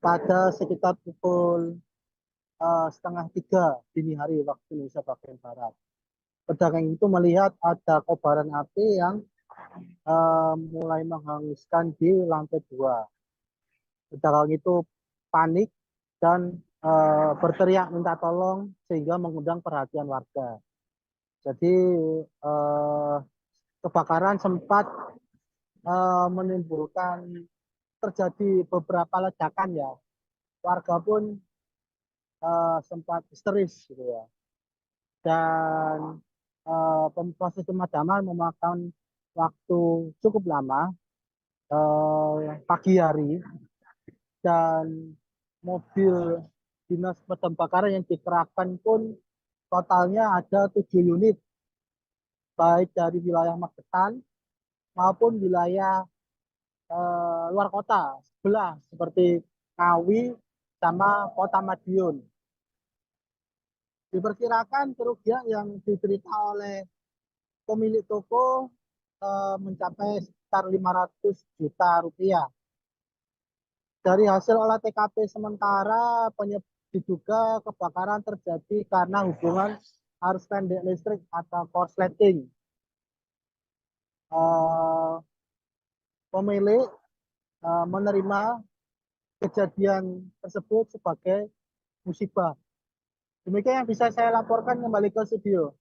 pada sekitar pukul 2:30 dini hari waktu Indonesia bagian Barat. Pedagang itu melihat ada kobaran api yang mulai menghanguskan di lantai 2. Pedagang itu panik dan berteriak minta tolong sehingga mengundang perhatian warga. Jadi kebakaran sempat menimbulkan terjadi beberapa ledakan ya. Warga pun sempat histeris gitu ya. Dan proses pemadaman memakan waktu cukup lama pagi hari, dan mobil dinas pemadam kebakaran yang dikerahkan pun totalnya ada 7 unit, baik dari wilayah Magetan maupun wilayah luar kota sebelah seperti Ngawi sama Kota Madiun. Diperkirakan kerugian yang diderita oleh pemilik toko mencapai sekitar 500 juta rupiah. Dari hasil olah TKP sementara diduga kebakaran terjadi karena hubungan arus pendek listrik atau korsleting. Pemilik menerima kejadian tersebut sebagai musibah. Demikian yang bisa saya laporkan, kembali ke studio.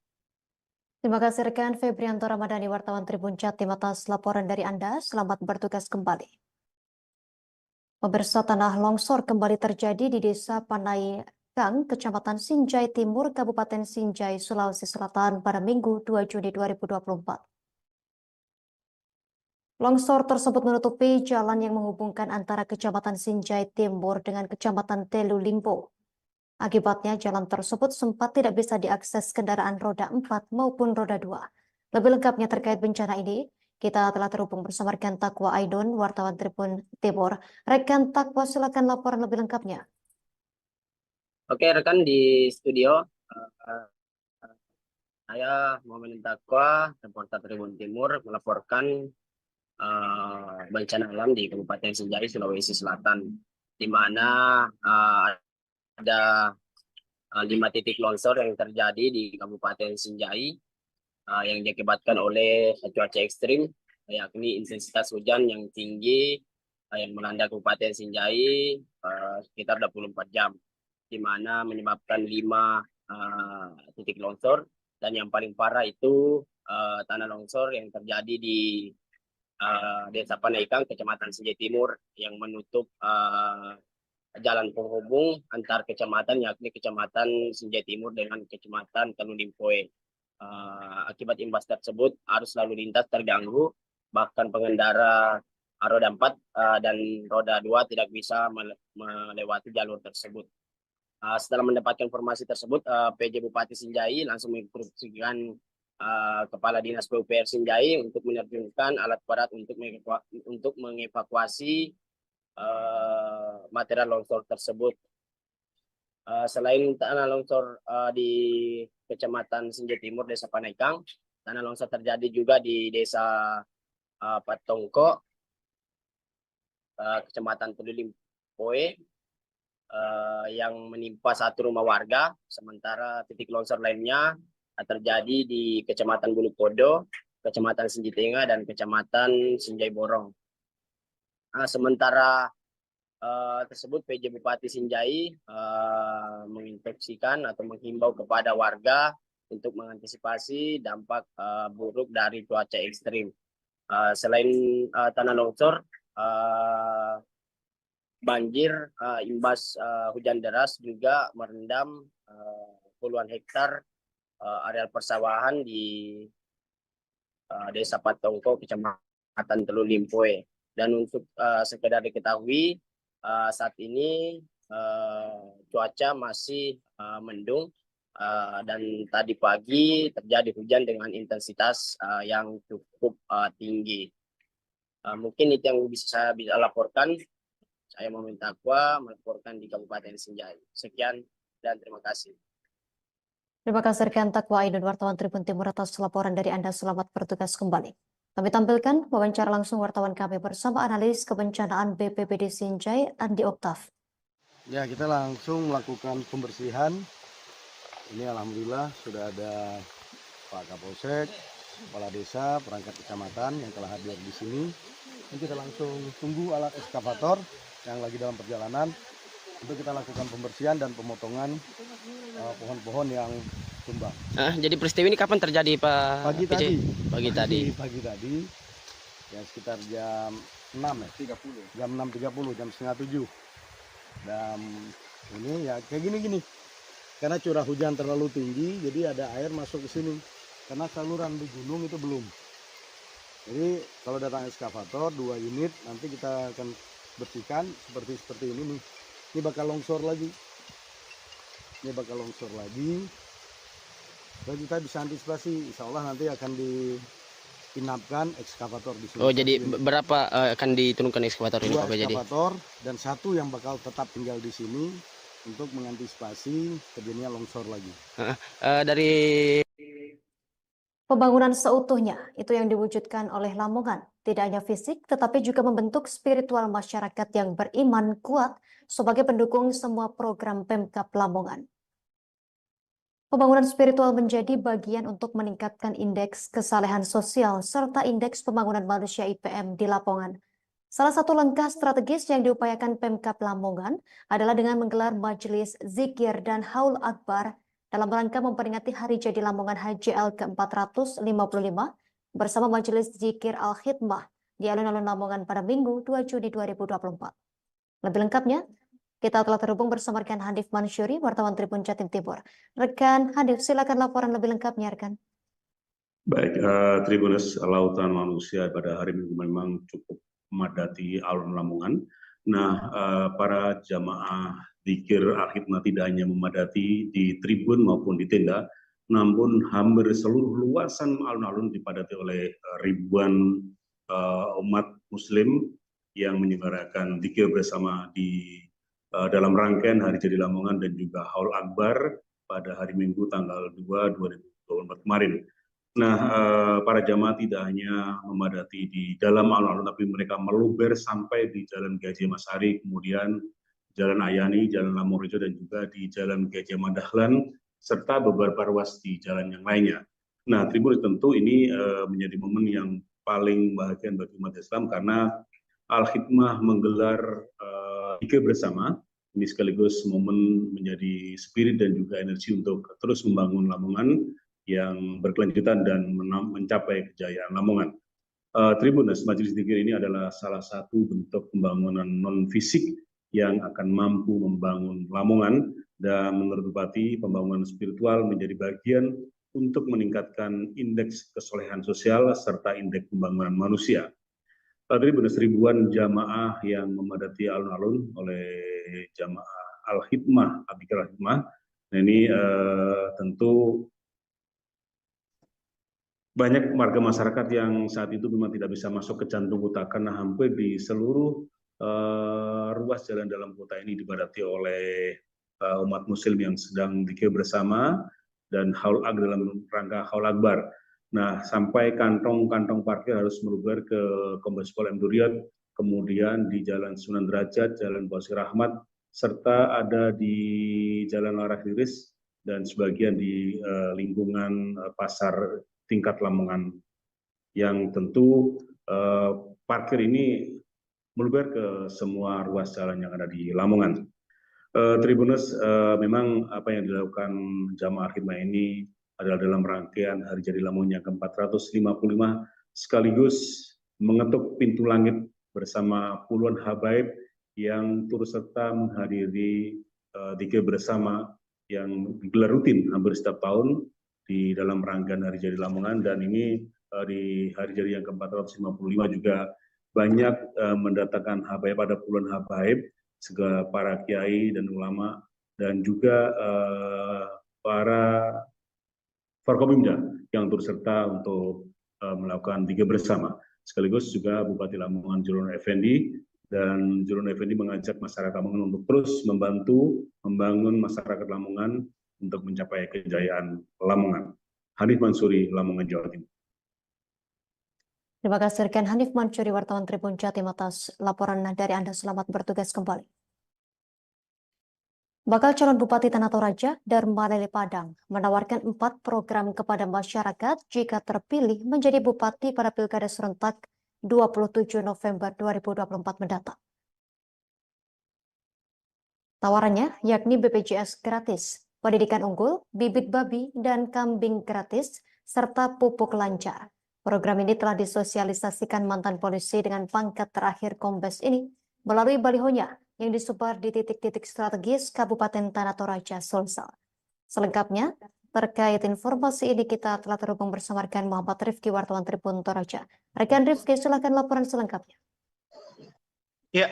Terima kasih rekan Febrianto Ramadhani, wartawan Tribun Jatim atas laporan dari Anda. Selamat bertugas kembali. Pemirsa, tanah longsor kembali terjadi di Desa Panai Gang, Kecamatan Sinjai Timur, Kabupaten Sinjai, Sulawesi Selatan pada Minggu 2 Juni 2024. Longsor tersebut menutupi jalan yang menghubungkan antara Kecamatan Sinjai Timur dengan Kecamatan Telu Limpo. Akibatnya jalan tersebut sempat tidak bisa diakses kendaraan roda 4 maupun roda 2. Lebih lengkapnya terkait bencana ini, kita telah terhubung bersama rekan Takwa Aidon, wartawan Tribun Timur. Rekan Takwa, silakan laporan lebih lengkapnya. Oke, rekan di studio, saya Muhammad Takwa, reporter Tribun Timur, melaporkan bencana alam di Kabupaten Sinjai, Sulawesi Selatan, di mana ada 5 titik longsor yang terjadi di Kabupaten Sinjai yang diakibatkan oleh cuaca ekstrim, yakni intensitas hujan yang tinggi yang melanda Kabupaten Sinjai sekitar 24 jam, di mana menyebabkan 5 titik longsor, dan yang paling parah itu tanah longsor yang terjadi di Desa Panaikang, Kecamatan Sinjai Timur, yang menutup jalan penghubung antar kecamatan, yakni Kecamatan Sinjai Timur dengan Kecamatan Telu Limpoe. Akibat imbas tersebut, arus lalu lintas terganggu, bahkan pengendara roda 4 dan roda 2 tidak bisa melewati jalur tersebut. Setelah mendapatkan informasi tersebut, PJ Bupati Sinjai langsung menginstruksikan Kepala Dinas PUPR Sinjai untuk menerjunkan alat berat untuk mengevakuasi material longsor tersebut. Selain tanah longsor di Kecamatan Sinjai Timur, Desa Panaikang, tanah longsor terjadi juga di desa Patongko, Kecamatan Tulilimpoe, yang menimpa satu rumah warga, sementara titik longsor lainnya terjadi di Kecamatan Bulupodo, Kecamatan Senjitenga, dan Kecamatan Sinjai Borong. Sementara tersebut PJ Bupati Sinjai menginstruksikan atau menghimbau kepada warga untuk mengantisipasi dampak buruk dari cuaca ekstrim. Selain tanah longsor, banjir imbas hujan deras juga merendam puluhan hektar areal persawahan di Desa Patongko, Kecamatan Tulilimpoe. Dan untuk sekedar diketahui, saat ini cuaca masih mendung dan tadi pagi terjadi hujan dengan intensitas yang cukup tinggi. Mungkin itu yang saya bisa laporkan. Saya meminta Aqua melaporkan di Kabupaten Sinjai. Sekian dan terima kasih. Terima kasih rekan Takwa Ainun, wartawan Tribun Timur atas laporan dari Anda. Selamat bertugas kembali. Kami tampilkan wawancara langsung wartawan kami bersama analis kebencanaan BPBD Sinjai, Andi Oktav. Ya, kita langsung melakukan pembersihan. Ini alhamdulillah sudah ada Pak Kapolsek, Kepala Desa, perangkat kecamatan yang telah hadir di sini. Ini kita langsung tunggu alat ekskavator yang lagi dalam perjalanan untuk kita lakukan pembersihan dan pemotongan pohon-pohon yang tumbang. Jadi peristiwa ini kapan terjadi, Pak? Pagi PJ? tadi. Pagi tadi. Ya sekitar jam 6 ya. 30. Jam 6.30, jam setengah 7. Dan ini ya kayak gini. Karena curah hujan terlalu tinggi, jadi ada air masuk ke sini. Karena saluran di gunung itu belum. Jadi kalau datang ekskavator 2 unit, nanti kita akan bersihkan seperti ini nih. Ini bakal longsor lagi. Dan kita bisa antisipasi, insya Allah nanti akan dipinapkan ekskavator di sini. Oh, jadi berapa akan diturunkan ekskavator ini, 2 Pak? Jadi ekskavator dan 1 yang bakal tetap tinggal di sini untuk mengantisipasi terjadinya longsor lagi. Dari Pembangunan seutuhnya itu yang diwujudkan oleh Lamongan, tidak hanya fisik tetapi juga membentuk spiritual masyarakat yang beriman kuat sebagai pendukung semua program Pemkab Lamongan. Pembangunan spiritual menjadi bagian untuk meningkatkan indeks kesalehan sosial serta indeks pembangunan manusia IPM di Lamongan. Salah satu langkah strategis yang diupayakan Pemkab Lamongan adalah dengan menggelar majelis zikir dan haul akbar dalam rangka memperingati Hari Jadi Lamongan HJL ke-455 bersama Majelis Zikir Al-Khidmah di alun-alun Lamongan pada Minggu 2 Juni 2024. Lebih lengkapnya, kita telah terhubung bersama rekan Hanif Mansyuri, wartawan Tribun Jatim Timur. Rekan Hanif, silakan laporan lebih lengkapnya, rekan. Baik, Tribunus Lautan Manusia pada hari Minggu memang cukup memadati alun Lamongan. Nah, para jamaah zikir Al-Khidmah tidak hanya memadati di tribun maupun di tenda, namun hampir seluruh luasan alun-alun dipadati oleh ribuan umat Muslim yang menyelenggarakan zikir bersama di dalam rangkaian Hari Jadi Lamongan dan juga Haul Akbar pada hari Minggu tanggal 2 2024 kemarin. Nah, para jamaah tidak hanya memadati di dalam alun-alun, tapi mereka meluber sampai di Jalan Gajah Masari, kemudian Jalan Ayani, Jalan Lamorejo, dan juga di Jalan Gajah Madahlan, serta beberapa ruas di jalan yang lainnya. Nah, Tribun tentu ini menjadi momen yang paling bahagia bagi umat Islam karena Al-Khidmah menggelar zikir bersama. Ini sekaligus momen menjadi spirit dan juga energi untuk terus membangun Lamongan yang berkelanjutan dan mencapai kejayaan Lamongan. Tribunus, majelis zikir ini adalah salah satu bentuk pembangunan non-fisik yang akan mampu membangun Lamongan, dan menurut Bupati, pembangunan spiritual menjadi bagian untuk meningkatkan indeks kesolehan sosial serta indeks pembangunan manusia. Tribunus, ribuan jamaah yang memadati alun-alun oleh jamaah Al-Khidmah, Abikar Al-Khidmah. Nah, ini tentu banyak warga masyarakat yang saat itu memang tidak bisa masuk ke jantung kota karena hampir di seluruh ruas jalan dalam kota ini dipadati oleh umat Muslim yang sedang zikir bersama dan haul akbar dalam rangka haul akbar. Nah, sampai kantong-kantong parkir harus meluber ke Kombes Pol M. Duryat, kemudian di Jalan Sunan Derajat, Jalan Bosir Rahmat, serta ada di Jalan Laras Iris dan sebagian di lingkungan pasar tingkat Lamongan, yang tentu parkir ini meluber ke semua ruas jalan yang ada di Lamongan. Tribuners, memang apa yang dilakukan jamaah khidmah ini adalah dalam rangkaian Hari Jadi Lamongan yang ke-455, sekaligus mengetuk pintu langit bersama puluhan habaib yang turut serta menghadiri zikir bersama yang digelar rutin hampir setiap tahun di dalam rangkaian Hari Jadi Lamongan. Dan ini di Hari Jadi yang ke-455 juga banyak mendatangkan habaib, pada puluhan habaib, segala para kiai dan ulama, dan juga para Forkopimda yang turut serta untuk melakukan zikir bersama. Sekaligus juga Bupati Lamongan Jurono Effendi, dan Jurono Effendi mengajak masyarakat Lamongan untuk terus membantu membangun masyarakat Lamongan untuk mencapai kejayaan Lamongan. Hanif Mansuri, Lamongan, Jawa Timur. Terima kasih rekan Hanif Mansuri, wartawan Tribun Jatim, atas laporan dari Anda. Selamat bertugas kembali. Bakal calon Bupati Tanah Toraja, Dharma Lele Padang, menawarkan 4 program kepada masyarakat jika terpilih menjadi Bupati pada Pilkada serentak 27 November 2024 mendatang. Tawarannya yakni BPJS gratis, pendidikan unggul, bibit babi dan kambing gratis, serta pupuk lancar. Program ini telah disosialisasikan mantan polisi dengan pangkat terakhir Kombes ini melalui balihonya yang disebar di titik-titik strategis Kabupaten Tanah Toraja, Sulsel. Selengkapnya, terkait informasi ini kita telah terhubung bersama rekan Muhammad Rifki, wartawan Tribun Toraja. Rekan Rifki, silakan laporan selengkapnya. Ya,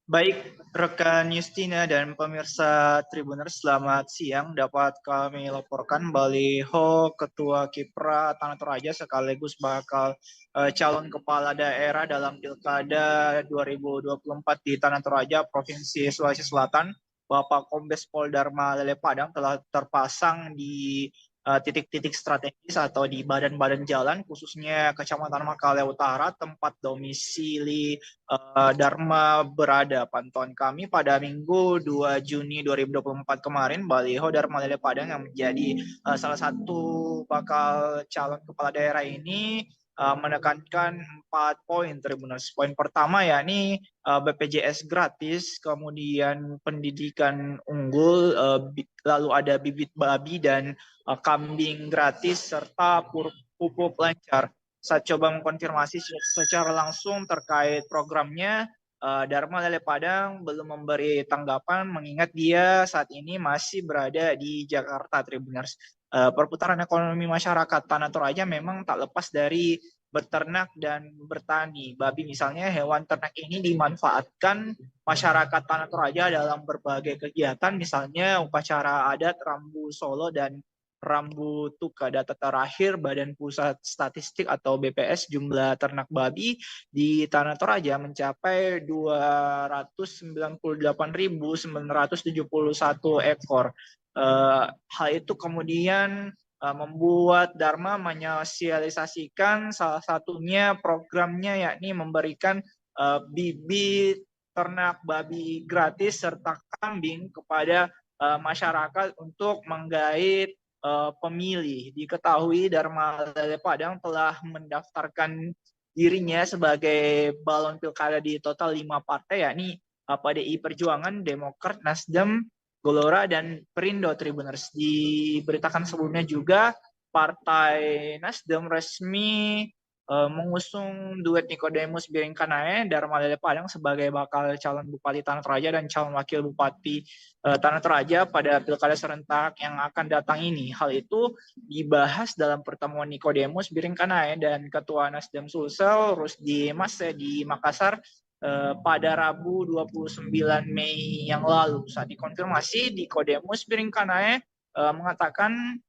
baik rekan Justina dan pemirsa Tribuners, selamat siang. Dapat kami laporkan baliho Ketua Kipra Tanah Toraja sekaligus bakal calon kepala daerah dalam Pilkada 2024 di Tanah Toraja, Provinsi Sulawesi Selatan, Bapak Kombes Pol Dharma Lele Padang, telah terpasang di titik-titik strategis atau di badan-badan jalan, khususnya Kecamatan Makale Utara, tempat domisili Dharma berada. Pantauan kami pada Minggu 2 Juni 2024 kemarin, baliho Dharma Lele Padang yang menjadi salah satu bakal calon kepala daerah ini menekankan 4 poin, Tribuners. Poin pertama yakni BPJS gratis, kemudian pendidikan unggul, lalu ada bibit babi dan kambing gratis, serta pupuk lancar. Saya coba mengkonfirmasi secara langsung terkait programnya, Dharma Lele Padang belum memberi tanggapan mengingat dia saat ini masih berada di Jakarta, Tribuners. Perputaran ekonomi masyarakat Tanah Toraja memang tak lepas dari beternak dan bertani. Babi misalnya, hewan ternak ini dimanfaatkan masyarakat Tanah Toraja dalam berbagai kegiatan, misalnya upacara adat Rambu Solo dan Rambu Tuka. Data terakhir Badan Pusat Statistik atau BPS, jumlah ternak babi di Tanah Toraja mencapai 298.971 ekor. Hal itu kemudian membuat Dharma menyosialisasikan salah satunya programnya yakni memberikan bibit ternak babi gratis serta kambing kepada masyarakat untuk menggait pemilih. Diketahui Dharma Lele Padang telah mendaftarkan dirinya sebagai balon pilkada di total 5 partai, yakni PDI Perjuangan, Demokrat, Nasdem, Gelora, dan Perindo, Tribuners. Diberitakan sebelumnya juga Partai Nasdem resmi mengusung duet Nikodemus Biringkanae, Dharma Lele Padang sebagai bakal calon Bupati Tanah Toraja dan calon Wakil Bupati Tanah Toraja pada Pilkada serentak yang akan datang ini. Hal itu dibahas dalam pertemuan Nikodemus Biringkanae dan Ketua Nasdem Sulsel, Rusdi Mase di Makassar pada Rabu 29 Mei yang lalu. Saat dikonfirmasi, Nikodemus Biringkanae mengatakan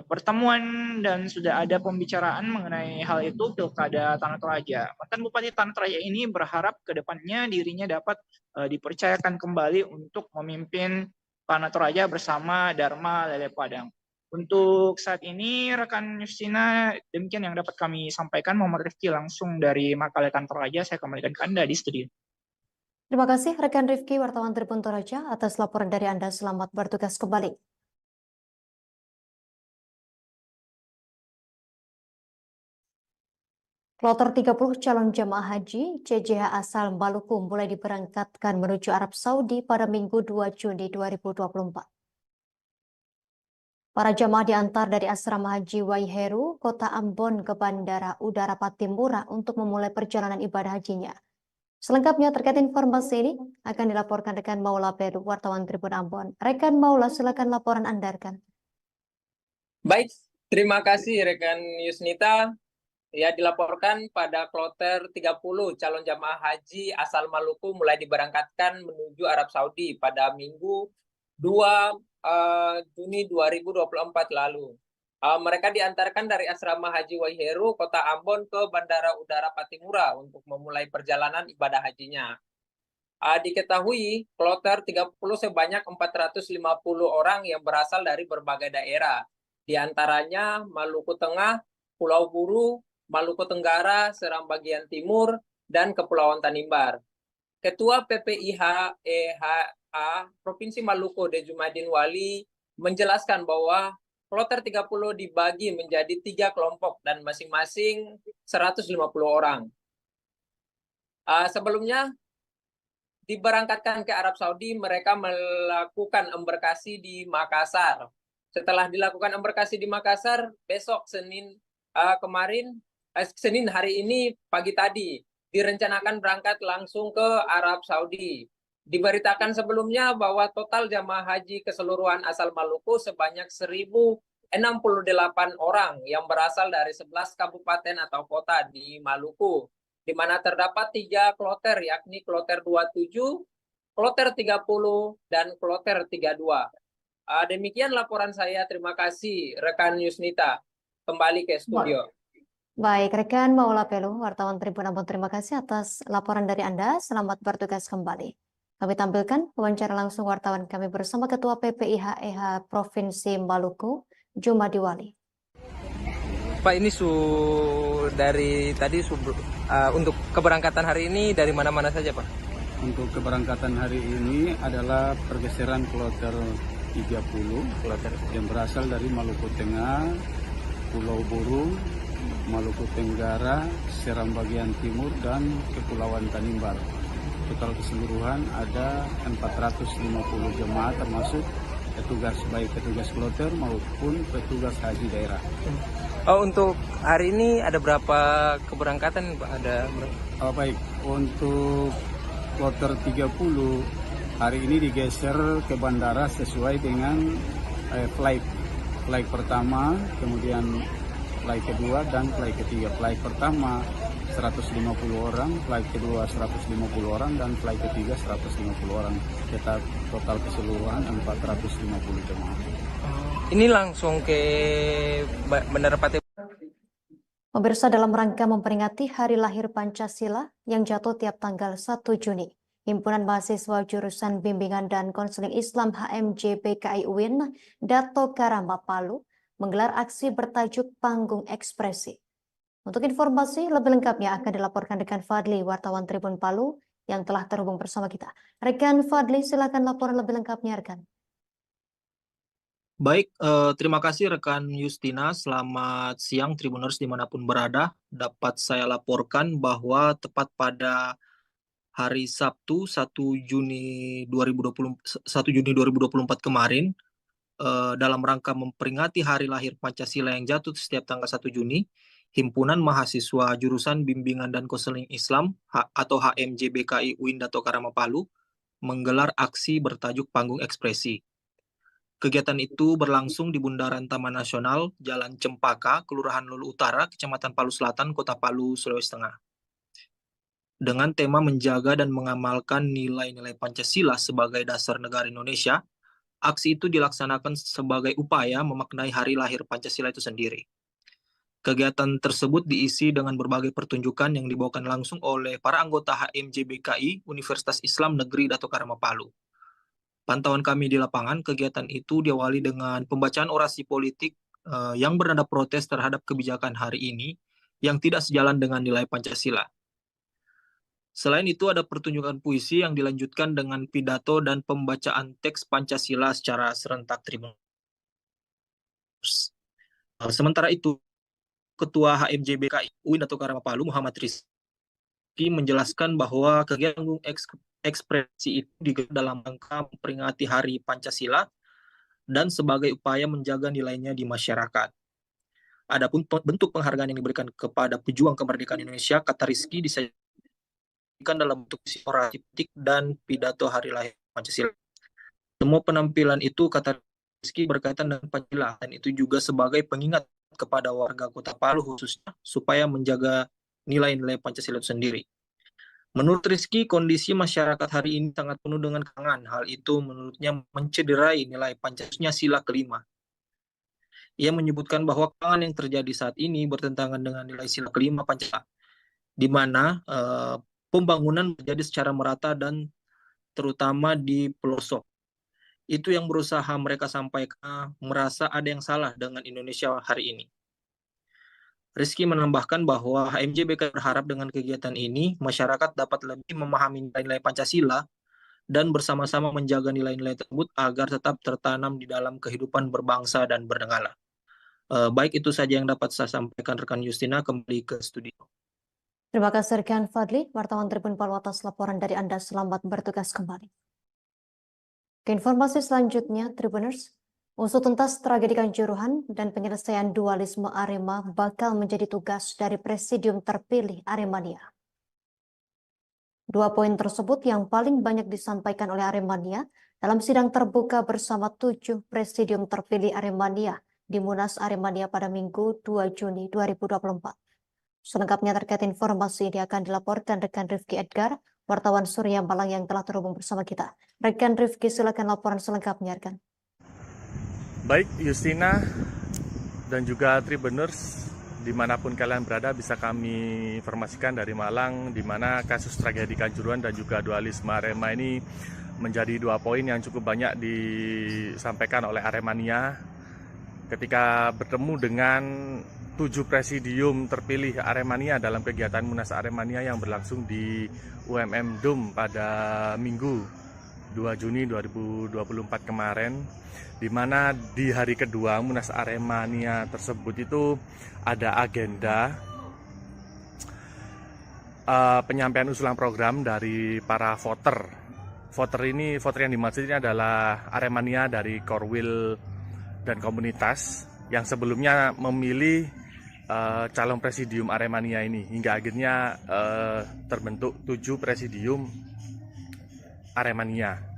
pertemuan dan sudah ada pembicaraan mengenai hal itu Pilkada Tanah Toraja. Mantan Bupati Tanah Toraja ini berharap ke depannya dirinya dapat dipercayakan kembali untuk memimpin Tanah Toraja bersama Dharma Lele Padang. Untuk saat ini, rekan Justina, demikian yang dapat kami sampaikan. Muhammad Rifki langsung dari Makalle Kantor Raja, saya kembalikan ke Anda di studio. Terima kasih rekan Rifki, wartawan Tribun Toraja, atas laporan dari Anda. Selamat bertugas kembali. Kloter 30 calon jamaah haji CJH asal Maluku mulai diberangkatkan menuju Arab Saudi pada Minggu 2 Juni 2024. Para jamaah diantar dari asrama haji Waiheru, kota Ambon ke Bandara Udara Patimura untuk memulai perjalanan ibadah hajinya. Selengkapnya terkait informasi ini akan dilaporkan rekan Maula Peru, wartawan Tribun Ambon. Rekan Maula, silakan laporan Anda, rekan. Baik, terima kasih rekan Yusnita. Ya, dilaporkan pada kloter 30 calon jamaah haji asal Maluku mulai diberangkatkan menuju Arab Saudi pada Minggu 2 Juni 2024 lalu. Mereka diantarkan dari asrama haji Waiheru, kota Ambon ke Bandara Udara Patimura untuk memulai perjalanan ibadah hajinya. Diketahui kloter 30 sebanyak 450 orang yang berasal dari berbagai daerah. Di antaranya Maluku Tengah, Pulau Buru, Maluku Tenggara, Seram bagian timur, dan Kepulauan Tanimbar. Ketua PPIH-EHA Provinsi Maluku, Dejumadin Wali, menjelaskan bahwa kloter 30 dibagi menjadi 3 kelompok dan masing-masing 150 orang. Sebelumnya, diberangkatkan ke Arab Saudi, mereka melakukan embarkasi di Makassar. Setelah dilakukan embarkasi di Makassar, besok Senin hari ini pagi tadi direncanakan berangkat langsung ke Arab Saudi. Diberitakan sebelumnya bahwa total jamaah haji keseluruhan asal Maluku sebanyak 1.068 orang yang berasal dari 11 kabupaten atau kota di Maluku, di mana terdapat 3 kloter, yakni kloter 27, kloter 30, dan kloter 32. Demikian laporan saya. Terima kasih rekan Yusnita. Kembali ke studio. Baik, rekan Maula Pelu, wartawan Tribun Ambon, terima kasih atas laporan dari Anda. Selamat bertugas kembali. Kami tampilkan wawancara langsung wartawan kami bersama Ketua PPIH-EHA Provinsi Maluku, Jumadi Wali. Pak, ini dari tadi untuk keberangkatan hari ini dari mana-mana saja, Pak? Untuk keberangkatan hari ini adalah pergeseran kloter 30 yang berasal dari Maluku Tengah, Pulau Buru, Maluku Tenggara, Seram bagian timur, dan Kepulauan Tanimbar. Total keseluruhan ada 450 jemaah termasuk petugas, baik petugas kloter maupun petugas haji daerah. Untuk hari ini ada berapa keberangkatan, Pak? Baik, untuk kloter 30 hari ini digeser ke bandara sesuai dengan flight pertama, kemudian flight kedua, dan flight ketiga. Flight pertama 150 orang, flight kedua 150 orang, dan flight ketiga 150 orang. Kita total keseluruhan 450 jemaah. Ini langsung ke Bandara Patimura. Pemirsa, dalam rangka memperingati Hari Lahir Pancasila yang jatuh tiap tanggal 1 Juni, Himpunan Mahasiswa Jurusan Bimbingan dan Konseling Islam HMJ BKI UIN Dato Karama Palu menggelar aksi bertajuk Panggung Ekspresi. Untuk informasi lebih lengkapnya akan dilaporkan rekan Fadli, wartawan Tribun Palu, yang telah terhubung bersama kita. Rekan Fadli, silakan laporan lebih lengkapnya, rekan. Baik, terima kasih rekan Justina. Selamat siang Tribuners dimanapun berada. Dapat saya laporkan bahwa tepat pada hari Sabtu 1 Juni 2024 kemarin, dalam rangka memperingati Hari Lahir Pancasila yang jatuh setiap tanggal 1 Juni, Himpunan Mahasiswa Jurusan Bimbingan dan Konseling Islam atau HMJ BKI UIN Dato Karama Palu menggelar aksi bertajuk Panggung Ekspresi. Kegiatan itu berlangsung di Bundaran Taman Nasional, Jalan Cempaka, Kelurahan Lulu Utara, Kecamatan Palu Selatan, Kota Palu, Sulawesi Tengah. Dengan tema menjaga dan mengamalkan nilai-nilai Pancasila sebagai dasar negara Indonesia, aksi itu dilaksanakan sebagai upaya memaknai Hari Lahir Pancasila itu sendiri. Kegiatan tersebut diisi dengan berbagai pertunjukan yang dibawakan langsung oleh para anggota HMJ BKI Universitas Islam Negeri Dato Karama Palu. pantauan kami di lapangan, kegiatan itu diawali dengan pembacaan orasi politik yang bernada protes terhadap kebijakan hari ini yang tidak sejalan dengan nilai Pancasila. Selain itu ada pertunjukan puisi yang dilanjutkan dengan pidato dan pembacaan teks Pancasila secara serentak Tribuners. Sementara itu, Ketua HMJBKI UIN atau Karama Palu Muhammad Rizky menjelaskan bahwa kegiatan ekspresi itu digelar dalam rangka memperingati Hari Pancasila dan sebagai upaya menjaga nilainya di masyarakat. Adapun bentuk penghargaan yang diberikan kepada pejuang kemerdekaan Indonesia, kata Rizky, disajikan dalam bentuk orasi politik dan pidato hari lahir Pancasila. Semua penampilan itu, kata Rizky, berkaitan dengan Pancasila, dan itu juga sebagai pengingat kepada warga Kota Palu khususnya supaya menjaga nilai-nilai Pancasila itu sendiri. Menurut Rizky, kondisi masyarakat hari ini sangat penuh dengan kekangan. Hal itu menurutnya mencederai nilai Pancasila sila kelima. Ia menyebutkan bahwa kekangan yang terjadi saat ini bertentangan dengan nilai sila kelima Pancasila, di mana pembangunan terjadi secara merata dan terutama di pelosok. Itu yang berusaha mereka sampaikan, merasa ada yang salah dengan Indonesia hari ini. Rizky menambahkan bahwa HMJBK berharap dengan kegiatan ini, masyarakat dapat lebih memahami nilai-nilai Pancasila dan bersama-sama menjaga nilai-nilai tersebut agar tetap tertanam di dalam kehidupan berbangsa dan bernegara. Baik, itu saja yang dapat saya sampaikan rekan Justina, kembali ke studio. Terima kasih rekan Fadli, wartawan Tribun Palu atas laporan dari Anda. Selamat bertugas kembali. Ke informasi selanjutnya, Tribuners. Usut tuntas tragedi Kanjuruhan dan penyelesaian dualisme Arema bakal menjadi tugas dari Presidium terpilih Aremania. 2 poin tersebut yang paling banyak disampaikan oleh Aremania dalam sidang terbuka bersama 7 Presidium terpilih Aremania di Munas Aremania pada Minggu 2 Juni 2024. Selengkapnya terkait informasi ini akan dilaporkan rekan Rifki Edgar, wartawan Surya Malang yang telah terhubung bersama kita. Rekan Rifki, silakan laporan selengkapnya, rekan. Baik, Justina dan juga Tribuners, dimanapun kalian berada bisa kami informasikan dari Malang, di mana kasus tragedi Kanjuruhan dan juga dualisme Arema ini menjadi 2 poin yang cukup banyak disampaikan oleh Aremania ketika bertemu dengan 7 presidium terpilih Aremania dalam kegiatan Munas Aremania yang berlangsung di UMM Dome pada Minggu 2 Juni 2024 kemarin, di mana di hari kedua Munas Aremania tersebut itu ada agenda penyampaian usulan program dari para voter. Voter yang dimaksud ini adalah Aremania dari Korwil dan komunitas yang sebelumnya memilih calon presidium Aremania ini, hingga akhirnya terbentuk 7 presidium Aremania.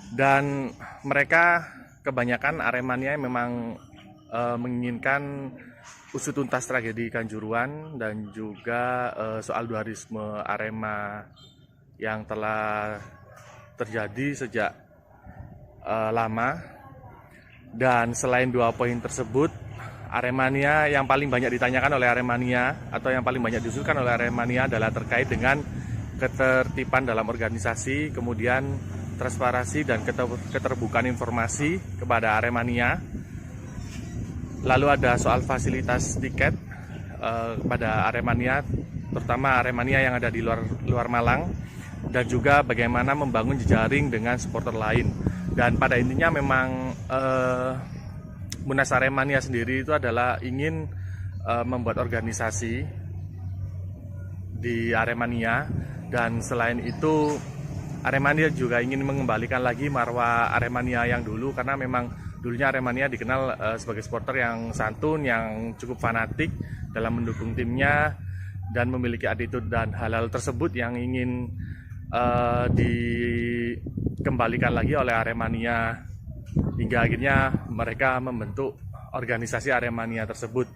Dan mereka kebanyakan Aremania memang menginginkan usut tuntas tragedi Kanjuruhan dan juga soal dualisme Arema yang telah terjadi sejak lama. Dan selain 2 poin tersebut, Aremania yang paling banyak ditanyakan oleh Aremania atau yang paling banyak diusulkan oleh Aremania adalah terkait dengan ketertiban dalam organisasi, kemudian transparansi dan keterbukaan informasi kepada Aremania. Lalu ada soal fasilitas tiket kepada Aremania, terutama Aremania yang ada di luar Malang, dan juga bagaimana membangun jejaring dengan supporter lain. Dan pada intinya memang Munas Aremania sendiri itu adalah ingin membuat organisasi di Aremania, dan selain itu Aremania juga ingin mengembalikan lagi marwah Aremania yang dulu, karena memang dulunya Aremania dikenal sebagai supporter yang santun, yang cukup fanatik dalam mendukung timnya dan memiliki attitude, dan hal-hal tersebut yang ingin dikembalikan lagi oleh Aremania hingga akhirnya mereka membentuk organisasi Aremania tersebut.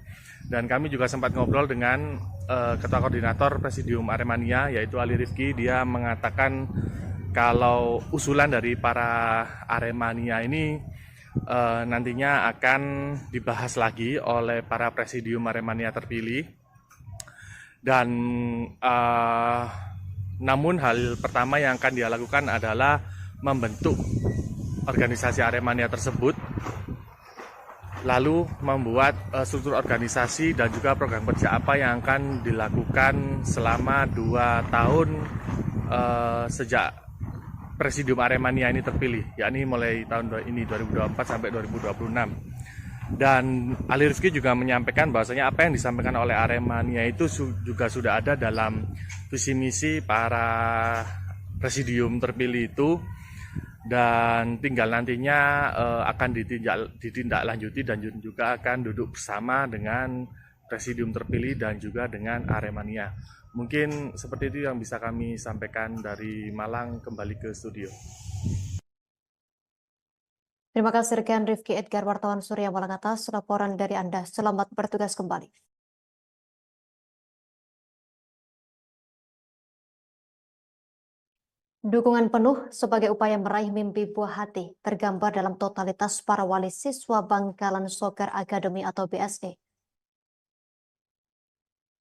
Dan kami juga sempat ngobrol dengan Ketua Koordinator Presidium Aremania, yaitu Ali Rifki. Dia mengatakan kalau usulan dari para Aremania ini nantinya akan dibahas lagi oleh para Presidium Aremania terpilih. Dan namun hal pertama yang akan dia lakukan adalah membentuk organisasi Aremania tersebut, lalu membuat struktur organisasi dan juga program kerja apa yang akan dilakukan selama 2 tahun sejak Presidium Aremania ini terpilih, yakni mulai tahun ini 2024 sampai 2026. Dan Ali Rifki juga menyampaikan bahwasanya apa yang disampaikan oleh Aremania itu juga sudah ada dalam visi misi para presidium terpilih itu, dan tinggal nantinya akan ditindaklanjuti dan juga akan duduk bersama dengan presidium terpilih dan juga dengan Aremania. Mungkin seperti itu yang bisa kami sampaikan dari Malang. Kembali ke studio. Terima kasih rekan Rifki Edgar, wartawan Surya Malang atas laporan dari Anda. Selamat bertugas kembali. Dukungan penuh sebagai upaya meraih mimpi buah hati tergambar dalam totalitas para wali siswa Bangkalan Soccer Academy atau BSE.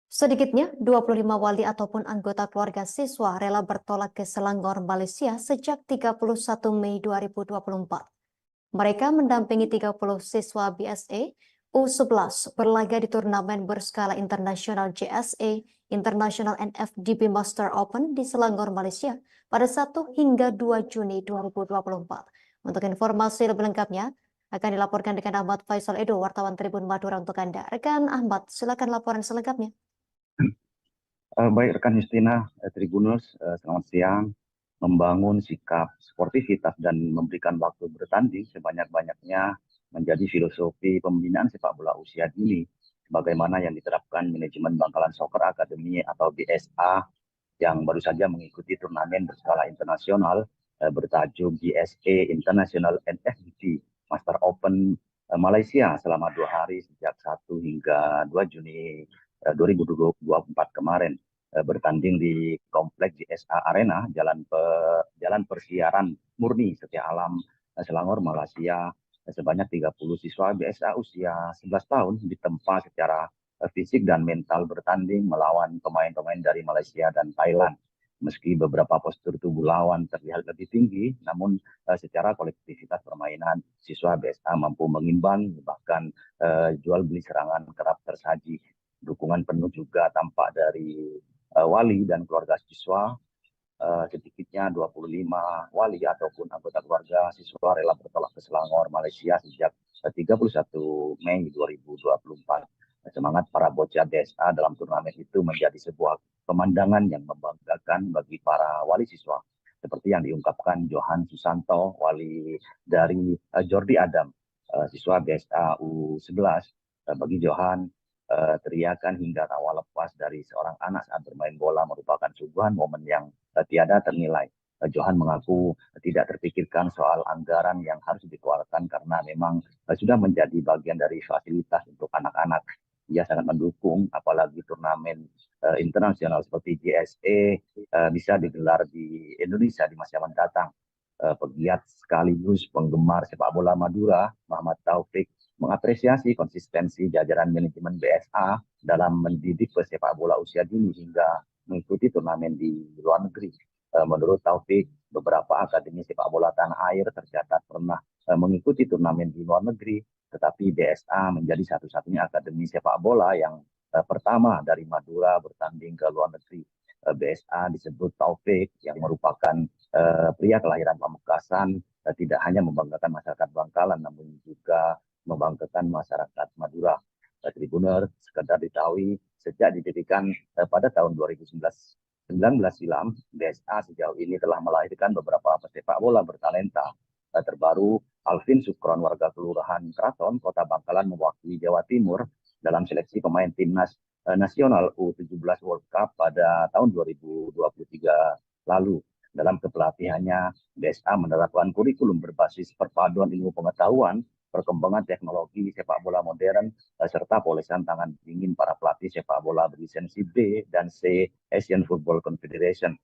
Sedikitnya 25 wali ataupun anggota keluarga siswa rela bertolak ke Selangor, Malaysia sejak 31 Mei 2024. Mereka mendampingi 30 siswa BSE U11 berlaga di turnamen berskala internasional JSA International NFDB Master Open di Selangor, Malaysia pada 1 hingga 2 Juni 2024. Untuk informasi lebih lengkapnya akan dilaporkan dengan Ahmad Faisal Edo, wartawan Tribun Madura untuk Anda. Rekan Ahmad, silakan laporan selengkapnya. Baik rekan Justina, Tribuners, selamat siang. Membangun sikap sportivitas dan memberikan waktu bertanding sebanyak-banyaknya menjadi filosofi pembinaan sepak bola usia dini, sebagaimana yang diterapkan manajemen Bangkalan Soccer Academy atau BSA yang baru saja mengikuti turnamen berskala internasional bertajuk GSA International NFDB Master Open Malaysia selama 2 hari sejak 1 hingga 2 Juni 2024 kemarin. Bertanding di kompleks GSA Arena, jalan persiaran murni Setia Alam, Selangor, Malaysia. Sebanyak 30 siswa BSA usia 11 tahun ditempa secara fisik dan mental bertanding melawan pemain-pemain dari Malaysia dan Thailand. Meski beberapa postur tubuh lawan terlihat lebih tinggi, namun secara kolektivitas permainan siswa BSA mampu mengimbang, bahkan jual beli serangan kerap tersaji. Dukungan penuh juga tampak dari wali dan keluarga siswa. Sedikitnya 25 wali ataupun anggota keluarga siswa rela bertolak ke Selangor, Malaysia sejak 31 Mei 2024. Semangat para bocah BSA dalam turnamen itu menjadi sebuah pemandangan yang membanggakan bagi para wali siswa. Seperti yang diungkapkan Johan Susanto, wali dari Jordi Adam, siswa BSA U11. Bagi Johan, teriakan hingga tawa lepas dari seorang anak saat bermain bola merupakan suguhan momen yang tiada ternilai. Johan mengaku tidak terpikirkan soal anggaran yang harus dikeluarkan karena memang sudah menjadi bagian dari fasilitas untuk anak-anak. Ia sangat mendukung, apalagi turnamen internasional seperti GSA bisa digelar di Indonesia di masa yang mendatang. Pegiat sekaligus penggemar sepak bola Madura, Muhammad Taufik, mengapresiasi konsistensi jajaran manajemen BSA dalam mendidik pesepak bola usia dini hingga mengikuti turnamen di luar negeri. Menurut Taufik, beberapa akademi sepak bola tanah air tercatat pernah mengikuti turnamen di luar negeri, tetapi BSA menjadi satu-satunya akademi sepak bola yang pertama dari Madura bertanding ke luar negeri. BSA disebut Taufik yang merupakan pria kelahiran Pamekasan, tidak hanya membanggakan masyarakat Bangkalan, namun juga membanggakan masyarakat Madura. Tribuner, sekedar diketahui, sejak didirikan pada tahun 2019 silam, BSA sejauh ini telah melahirkan beberapa pesepak bola bertalenta. Terbaru, Alvin Sukron, warga Kelurahan Kraton, Kota Bangkalan, mewakili Jawa Timur dalam seleksi pemain timnas nasional U17 World Cup pada tahun 2023 lalu. Dalam kepelatihannya, BSA menerapkan kurikulum berbasis perpaduan ilmu pengetahuan, perkembangan teknologi sepak bola modern, serta polesan tangan dingin para pelatih sepak bola berlisensi B dan C Asian Football Confederation.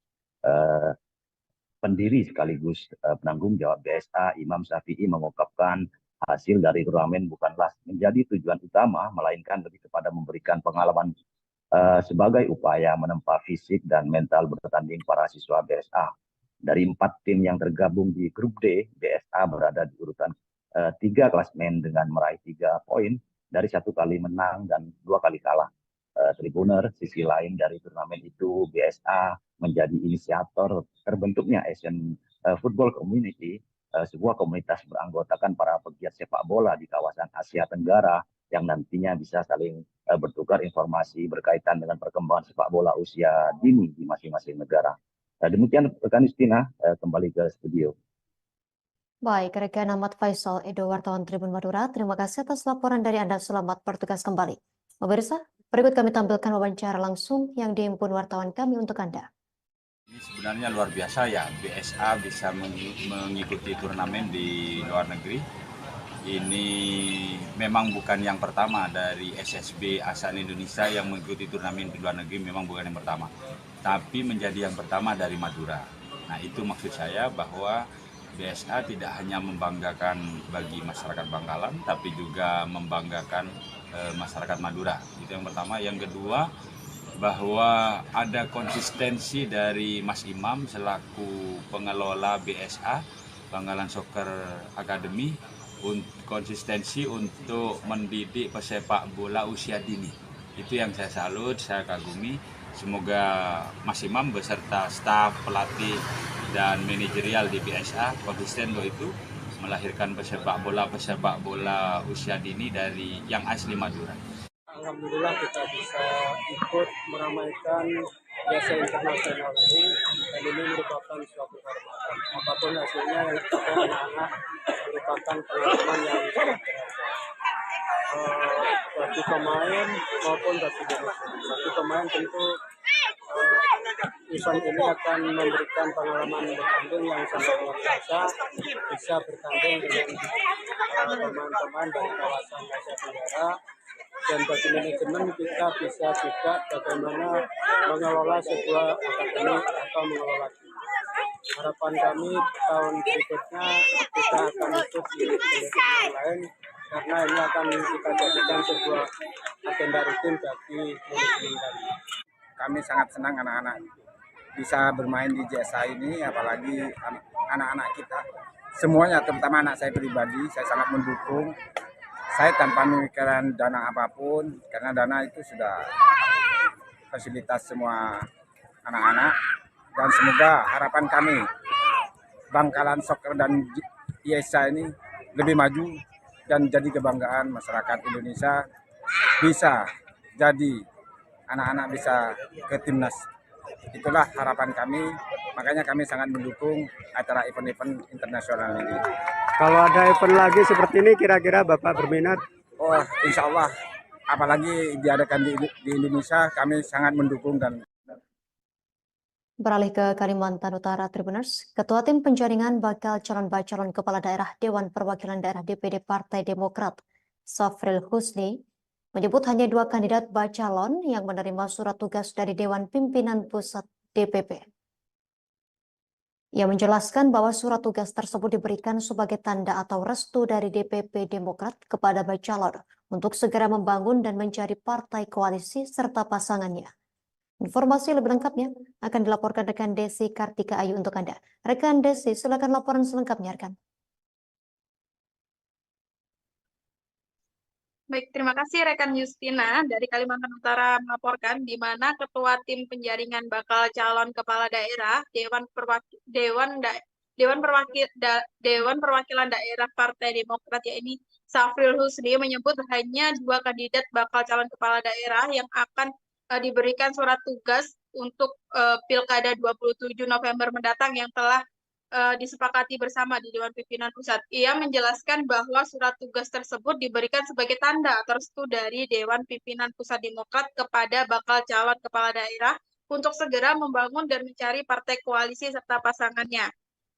Pendiri sekaligus penanggung jawab BSA, Imam Syafi'i, mengungkapkan hasil dari turnamen bukanlah menjadi tujuan utama, melainkan lebih kepada memberikan pengalaman sebagai upaya menempa fisik dan mental bertanding para siswa BSA. Dari 4 tim yang tergabung di grup D, BSA berada di urutan 3 klasmen dengan meraih 3 poin dari 1 kali menang dan 2 kali kalah. Tribuner, sisi lain dari turnamen itu, BSA menjadi inisiator terbentuknya Asian Football Community, sebuah komunitas beranggotakan para pegiat sepak bola di kawasan Asia Tenggara yang nantinya bisa saling bertukar informasi berkaitan dengan perkembangan sepak bola usia dini di masing-masing negara. Demikian rekan Justina, kembali ke studio. Baik, rekan Ahmad Faisal, Edo, wartawan Tribun Madura, terima kasih atas laporan dari Anda. Selamat bertugas kembali. Pemirsa, berikut kami tampilkan wawancara langsung yang dihimpun wartawan kami untuk Anda. Ini sebenarnya luar biasa ya, BSA bisa mengikuti turnamen di luar negeri. Ini memang bukan yang pertama dari SSB ASEAN Indonesia yang mengikuti turnamen di luar negeri, memang bukan yang pertama. Tapi menjadi yang pertama dari Madura. Nah itu maksud saya bahwa BSA tidak hanya membanggakan bagi masyarakat Bangkalan, tapi juga membanggakan masyarakat Madura. Itu yang pertama. Yang kedua, bahwa ada konsistensi dari Mas Imam selaku pengelola BSA, Bangkalan Soccer Academy, konsistensi untuk mendidik pesepak bola usia dini. Itu yang saya salut, saya kagumi. Semoga Mas Imam beserta staf, pelatih, dan manajerial di BSA konsisten untuk itu melahirkan pesepak bola usia dini dari yang asli Madura. Alhamdulillah kita bisa ikut meramaikan jasa internasional ini, dan ini merupakan suatu kehormatan. Apapun hasilnya yang dicapai anak-anak merupakan pengalaman yang sangat berharga. Bagi pemain maupun bagi bonus. Bagi pemain tentu event ini akan memberikan pengalaman bertanding yang sangat luar biasa, bisa bertanding dengan pemain-pemain dari kawasan Asia Tenggara. Dan bagi manajemen kita bisa juga bagaimana mengelola sebuah akademi atau mengelola tim. Harapan kami tahun berikutnya kita akan ikut di event yang lain, karena ini akan kita jadikan sebuah agenda rutin bagi manajemen kami. Kami sangat senang anak-anak bisa bermain di JSA ini, apalagi anak-anak kita. Semuanya, terutama anak saya pribadi, saya sangat mendukung. Saya tanpa memikirkan dana apapun, karena dana itu sudah fasilitas semua anak-anak. Dan semoga harapan kami, Bangkalan Soccer dan IESA ini lebih maju dan jadi kebanggaan masyarakat Indonesia, bisa jadi anak-anak bisa ke timnas. Itulah harapan kami, makanya kami sangat mendukung acara event-event internasional ini. Kalau ada event lagi seperti ini, kira-kira Bapak berminat? Oh, insya Allah, apalagi diadakan di Indonesia, kami sangat mendukung. Dan beralih ke Kalimantan Utara, Tribuners, Ketua Tim Penjaringan bakal calon kepala daerah Dewan Perwakilan Daerah DPD Partai Demokrat, Safril Husni, menyebut hanya 2 kandidat bacalon yang menerima surat tugas dari Dewan Pimpinan Pusat DPP. Ia menjelaskan bahwa surat tugas tersebut diberikan sebagai tanda atau restu dari DPP Demokrat kepada bacalon untuk segera membangun dan mencari partai koalisi serta pasangannya. Informasi lebih lengkapnya akan dilaporkan rekan Desi Kartika Ayu untuk Anda. Rekan Desi, silakan laporan selengkapnya, rekan. Baik, terima kasih rekan Justina dari Kalimantan Utara melaporkan di mana Ketua Tim Penjaringan bakal calon kepala daerah Dewan Perwakilan Daerah Partai Demokrat, yaitu Safril Husni, menyebut hanya 2 kandidat bakal calon kepala daerah yang akan diberikan surat tugas untuk Pilkada 27 November mendatang yang telah disepakati bersama di Dewan Pimpinan Pusat. Ia menjelaskan bahwa surat tugas tersebut diberikan sebagai tanda atau restu dari Dewan Pimpinan Pusat Demokrat kepada bakal calon kepala daerah untuk segera membangun dan mencari partai koalisi serta pasangannya.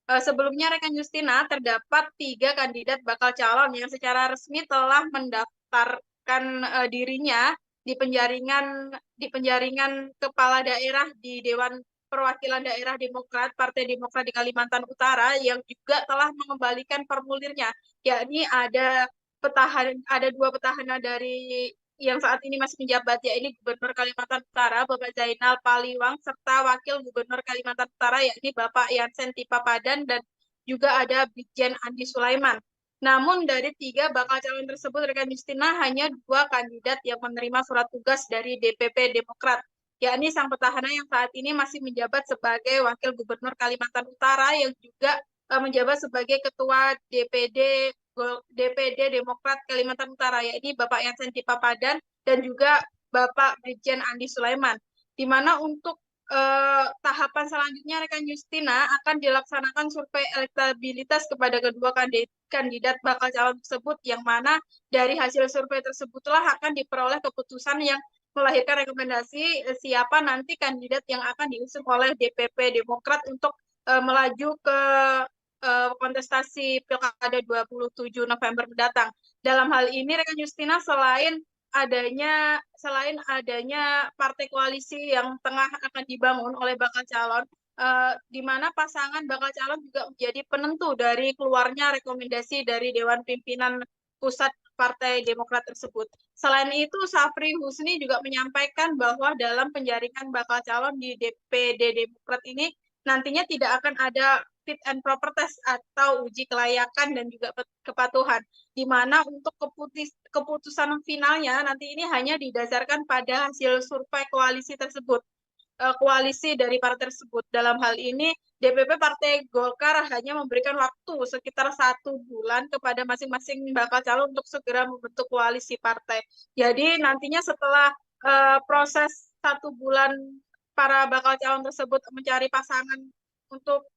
Sebelumnya rekan Justina, terdapat 3 kandidat bakal calon yang secara resmi telah mendaftarkan dirinya di penjaringan kepala daerah di Dewan Perwakilan Daerah Demokrat, Partai Demokrat di Kalimantan Utara, yang juga telah mengembalikan formulirnya, yakni ada 2 petahana dari yang saat ini masih menjabat, yaitu Gubernur Kalimantan Utara, Bapak Zainal Paliwang, serta Wakil Gubernur Kalimantan Utara, yakni Bapak Yansen Tipapadan, dan juga ada Brigjen Andi Sulaiman. Namun dari 3 bakal calon tersebut, rekan Justina, hanya 2 kandidat yang menerima surat tugas dari DPP Demokrat, yakni sang petahana yang saat ini masih menjabat sebagai Wakil Gubernur Kalimantan Utara, yang juga menjabat sebagai Ketua DPD Demokrat Kalimantan Utara, yakni Bapak Yansen Tipapadan dan juga Bapak Brigjen Andi Sulaiman. Di mana untuk tahapan selanjutnya, rekan Justina, akan dilaksanakan survei elektabilitas kepada kedua kandidat bakal calon tersebut, yang mana dari hasil survei tersebutlah akan diperoleh keputusan yang melahirkan rekomendasi siapa nanti kandidat yang akan diusung oleh DPP Demokrat untuk melaju ke kontestasi Pilkada 27 November mendatang. Dalam hal ini, rekan Justina, selain adanya partai koalisi yang tengah akan dibangun oleh bakal calon, di mana pasangan bakal calon juga menjadi penentu dari keluarnya rekomendasi dari Dewan Pimpinan Pusat Partai Demokrat tersebut. Selain itu, Safri Husni juga menyampaikan bahwa dalam penjaringan bakal calon di DPD Demokrat ini nantinya tidak akan ada fit and proper test atau uji kelayakan dan juga kepatuhan, di mana untuk keputusan finalnya nanti ini hanya didasarkan pada hasil survei koalisi tersebut, koalisi dari partai tersebut. Dalam hal ini, DPP Partai Golkar hanya memberikan waktu sekitar 1 bulan kepada masing-masing bakal calon untuk segera membentuk koalisi partai. Jadi nantinya setelah proses 1 bulan para bakal calon tersebut mencari pasangan untuk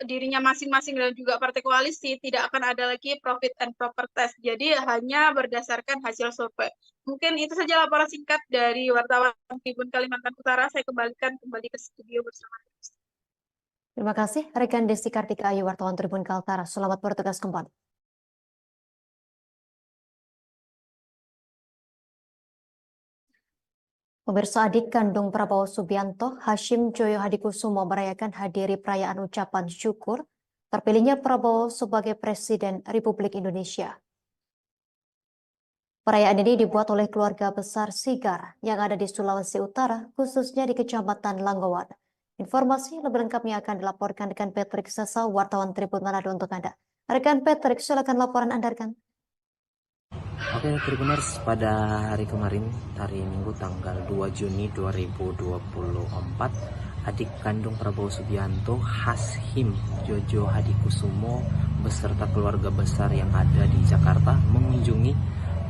dirinya masing-masing dan juga partai koalisi, tidak akan ada lagi profit and proper test. Jadi hanya berdasarkan hasil survei. Mungkin itu saja laporan singkat dari wartawan Tribun Kalimantan Utara. Saya kembalikan ke studio bersama. Terima kasih rekan Desi Kartika Ayu, wartawan Tribun Kaltara. Selamat bertugas kembali. Pemirsa, adik kandung Prabowo Subianto, Hashim Joyo Hadikusumo, merayakan hadiri perayaan ucapan syukur terpilihnya Prabowo sebagai Presiden Republik Indonesia. Perayaan ini dibuat oleh keluarga besar Sigar yang ada di Sulawesi Utara, khususnya di Kecamatan Langgowan. Informasi lebih lengkapnya akan dilaporkan rekan Patrick Sasa, wartawan Tribun Manado untuk Anda. Rekan Patrick, silakan laporan Anda, rekan. Oke, Tribuners, pada hari kemarin, hari Minggu tanggal 2 Juni 2024, adik kandung Prabowo Subianto, Hashim Joyo Hadikusumo, beserta keluarga besar yang ada di Jakarta, mengunjungi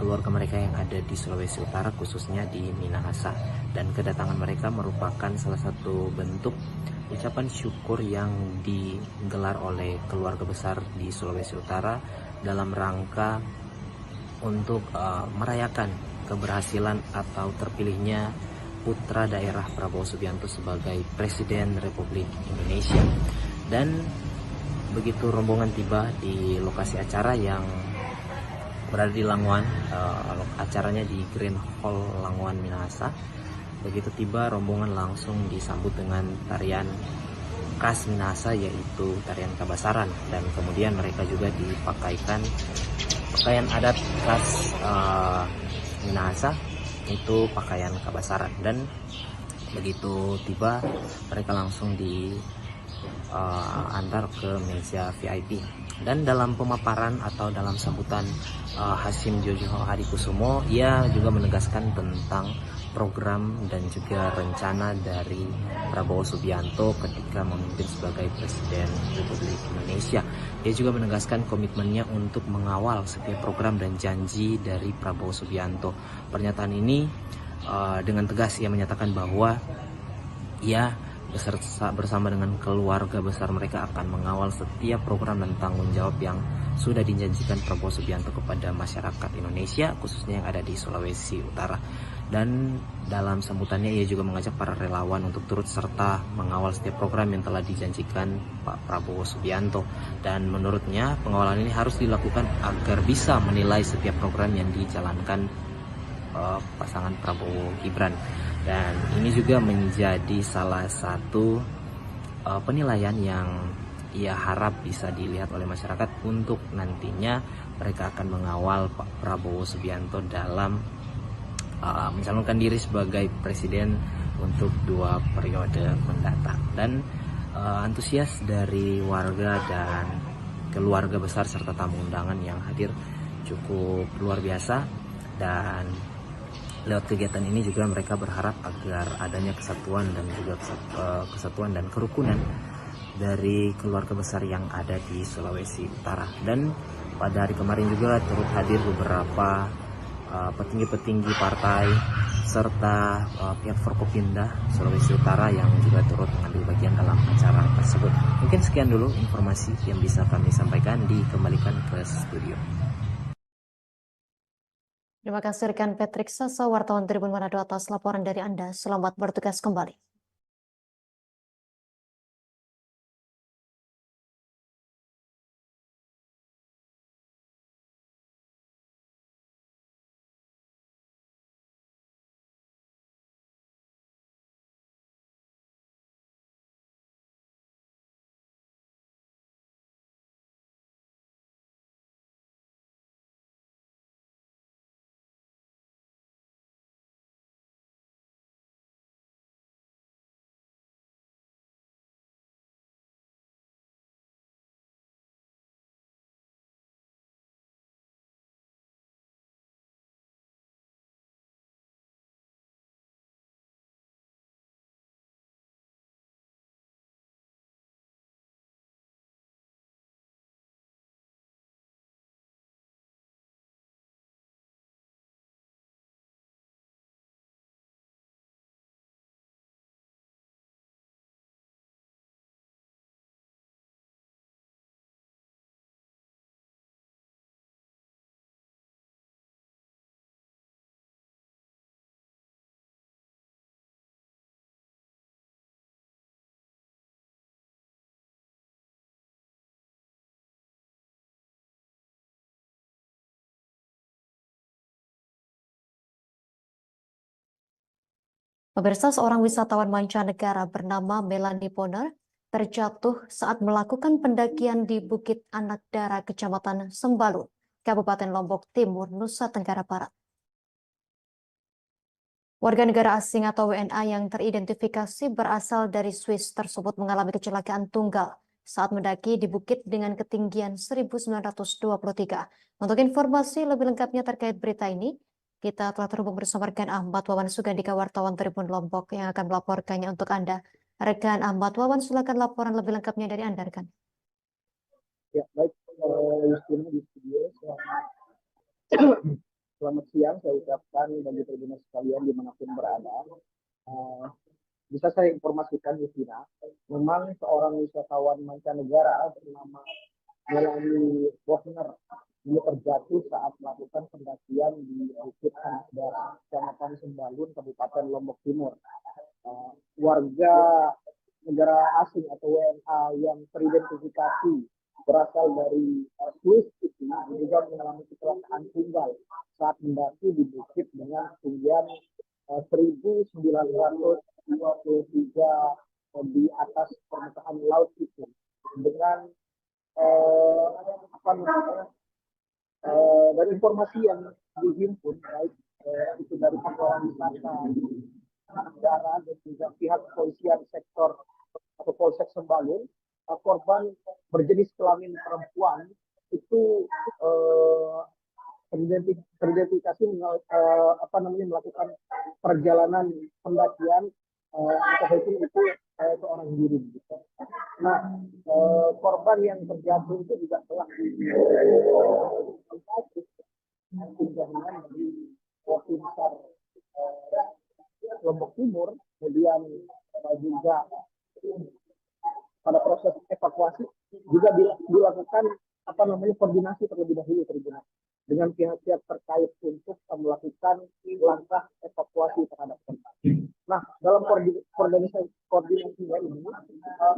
keluarga mereka yang ada di Sulawesi Utara, khususnya di Minahasa. Dan kedatangan mereka merupakan salah satu bentuk ucapan syukur yang digelar oleh keluarga besar di Sulawesi Utara dalam rangka untuk merayakan keberhasilan atau terpilihnya putra daerah Prabowo Subianto sebagai Presiden Republik Indonesia. Dan begitu rombongan tiba di lokasi acara yang berada di Langgowan, acaranya di Green Hall Langgowan Minahasa, begitu tiba rombongan langsung disambut dengan tarian khas Minahasa, yaitu tarian Kabasaran, dan kemudian mereka juga dipakaikan pakaian adat khas Minahasa, itu pakaian Kabasaran. Dan begitu tiba mereka langsung diantar ke meja VIP. Dan dalam pemaparan atau dalam sambutan Hashim Joyo Hadikusumo, ia juga menegaskan tentang program dan juga rencana dari Prabowo Subianto ketika memimpin sebagai Presiden Republik Indonesia. Dia juga menegaskan komitmennya untuk mengawal setiap program dan janji dari Prabowo Subianto. Pernyataan ini dengan tegas ia menyatakan bahwa ia bersama dengan keluarga besar mereka akan mengawal setiap program dan tanggung jawab yang sudah dijanjikan Prabowo Subianto kepada masyarakat Indonesia, khususnya yang ada di Sulawesi Utara. Dan dalam sambutannya ia juga mengajak para relawan untuk turut serta mengawal setiap program yang telah dijanjikan Pak Prabowo Subianto. Dan menurutnya pengawalan ini harus dilakukan agar bisa menilai setiap program yang dijalankan pasangan Prabowo Gibran. Dan ini juga menjadi salah satu penilaian yang ia harap bisa dilihat oleh masyarakat untuk nantinya mereka akan mengawal Pak Prabowo Subianto dalam mencalonkan diri sebagai presiden untuk 2 periode mendatang. Dan antusias dari warga dan keluarga besar serta tamu undangan yang hadir cukup luar biasa, dan lewat kegiatan ini juga mereka berharap agar adanya kesatuan dan juga kesatuan dan kerukunan dari keluarga besar yang ada di Sulawesi Utara. Dan pada hari kemarin juga turut hadir beberapa petinggi-petinggi partai serta pihak Forkopimda Sulawesi Utara yang juga turut mengambil bagian dalam acara tersebut. Mungkin sekian dulu informasi yang bisa kami sampaikan, dikembalikan ke studio. Terima kasih rekan Patrick Sasa, wartawan Tribun Manado atas laporan dari Anda. Selamat bertugas kembali. Pemirsa, seorang wisatawan mancanegara bernama Melanie Poner terjatuh saat melakukan pendakian di Bukit Anak Dara, Kecamatan Sembalun, Kabupaten Lombok Timur, Nusa Tenggara Barat. Warga negara asing atau WNA yang teridentifikasi berasal dari Swiss tersebut mengalami kecelakaan tunggal saat mendaki di bukit dengan ketinggian 1923. Untuk informasi lebih lengkapnya terkait berita ini, kita telah terhubung bersama rekan Ahmad Wawan Sugandika, wartawan Tribun Lombok, yang akan melaporkannya untuk Anda. Rekan Ahmad Wawan, silakan laporan lebih lengkapnya dari Anda, rekan. Ya, baik, Justina di studio. Selamat siang, saya ucapkan bagi tribuners sekalian dimanapun berada. Bisa saya informasikan, Justina, memang seorang wisatawan mancanegara bernama Melanie Poner dia terjatuh saat melakukan pendakian di Bukit Anak Dara, Kecamatan Sembalun, Kabupaten Lombok Timur. Warga negara asing atau WNA yang teridentifikasi berasal dari Swiss itu juga mengalami kecelakaan tunggal saat mendaki di bukit dengan ketinggian 1923 di atas permukaan laut itu, dengan dari informasi yang dihimpun, baik itu dari pengelola wisata Anak Dara dan juga pihak kepolisian sektor atau Polsek Sembalun, korban berjenis kelamin perempuan itu teridentifikasi melakukan perjalanan pendakian atau hiking itu seorang diri. Nah, korban yang terjatuh itu juga telah pinjaman dari Polsek Lombok Timur, kemudian juga pada proses evakuasi juga dilakukan koordinasi terlebih dahulu dengan pihak-pihak terkait untuk melakukan langkah evakuasi terhadap korban. Nah, dalam koordinasinya ini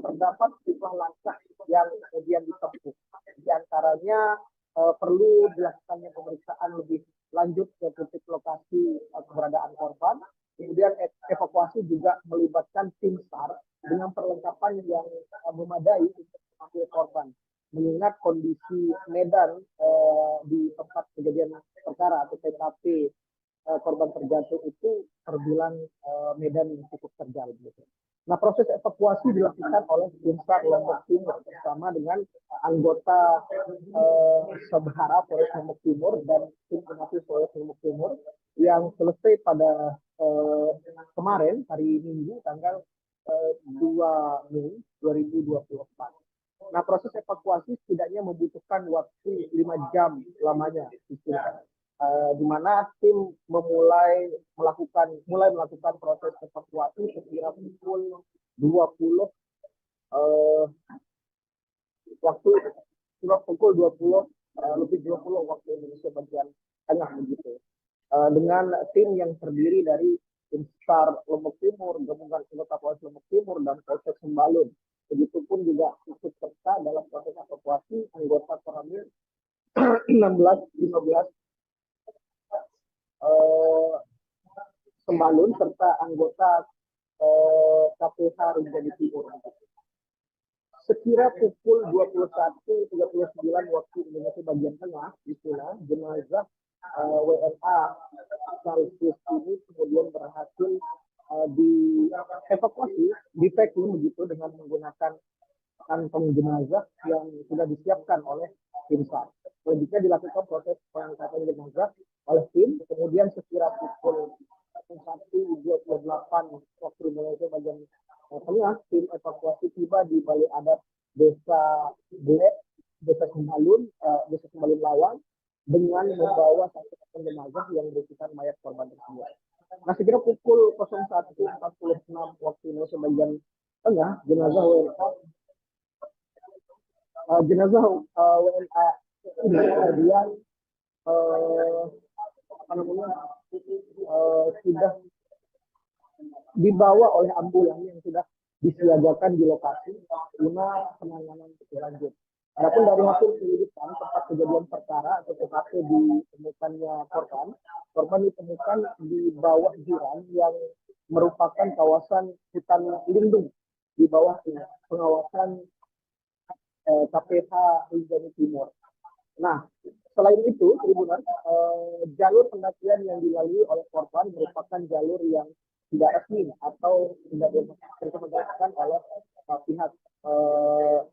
terdapat sejumlah langkah yang kemudian ditempuh. Di antaranya perlu dilakukannya pemeriksaan lebih lanjut ke titik lokasi keberadaan korban. Kemudian evakuasi juga melibatkan tim SAR dengan perlengkapan yang memadai untuk mengambil korban. Mengingat kondisi medan di tempat kejadian perkara atau TKP korban terjatuh itu terbilang medan yang cukup terjal gitu. Nah, proses evakuasi dilakukan oleh tim SAR Lombok Timur bersama dengan anggota Sabhara Polres Lombok Timur dan tim Inavis Polres Lombok Timur yang selesai pada kemarin hari Minggu tanggal 2 Mei 2024. Nah, proses evakuasi setidaknya membutuhkan waktu 5 jam lamanya, di mana tim mulai melakukan proses evakuasi sekira pukul 20 lebih 20 waktu Indonesia bagian tengah begitu. Dengan tim yang terdiri dari tim SAR Lombok Timur, gabungan anggota Polres Lombok Timur dan Polsek Sembalun. Begitupun juga ikut serta dalam proses evakuasi anggota Koramil 16-15 Sembalun serta anggota KPH Rinjani Timur. Sekira pukul 21.39 waktu Indonesia bagian tengah, itulah jenazah WNA asal Swiss ini kemudian berhasil dievakuasi, di-packing begitu dengan menggunakan kantong jenazah yang sudah disiapkan oleh tim SAR. Selanjutnya dilakukan proses pengangkatan jenazah oleh tim, kemudian sekira pukul 1.28 waktu Indonesia bagian tengah, tim evakuasi tiba di Balai Adat Desa Blek, Desa Sembalun Lawang, dengan membawa satu jenazah yang berisikan mayat korban tersebut. Nah, sekira pukul 01.46 waktu Indonesia bagian tengah, jenazah WNA ini kemudian sudah dibawa oleh ambulan yang sudah disiagakan di lokasi guna penanganan lebih lanjut. Adapun dari hasil penyelidikan tempat kejadian perkara atau TKP ditemukannya korban ditemukan di bawah jurang yang merupakan kawasan hutan lindung di bawah pengawasan KPH Rinjani Timur. Nah, selain itu, Tribuners, jalur pendakian yang dilalui oleh korban merupakan jalur yang tidak resmi atau tidak direkomendasikan oleh pihak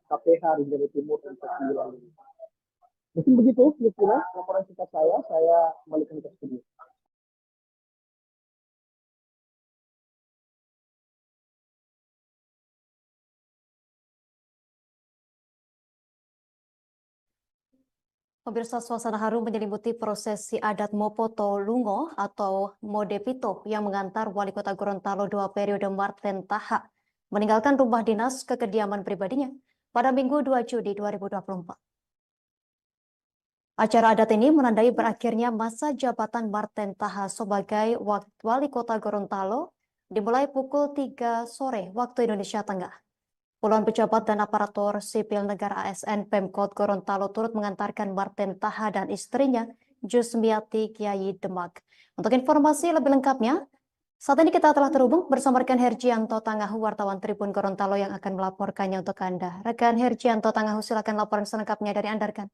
KPH Rinjani Timur untuk dilalui. Mungkin begitu, Tribuners, laporan singkat saya kembalikan ke studio. Pemirsa, suasana haru menyelimuti prosesi adat Mopoto Lungo atau Modepito yang mengantar Wali Kota Gorontalo 2 periode Marten Taha meninggalkan rumah dinas ke kediaman pribadinya pada Minggu 2 Juni 2024. Acara adat ini menandai berakhirnya masa jabatan Marten Taha sebagai Wali Kota Gorontalo dimulai pukul 3 sore waktu Indonesia Tengah. Puluhan pejabat dan aparatur sipil negara ASN Pemkot Gorontalo turut mengantarkan Marten Taha dan istrinya Jusmiati Kiai Demak. Untuk informasi lebih lengkapnya, saat ini kita telah terhubung bersama rekan Herjianto Tangahu, wartawan Tribun Gorontalo yang akan melaporkannya untuk Anda. Rekan Herjianto Tangahu, silakan laporan selengkapnya dari Anda, rekan.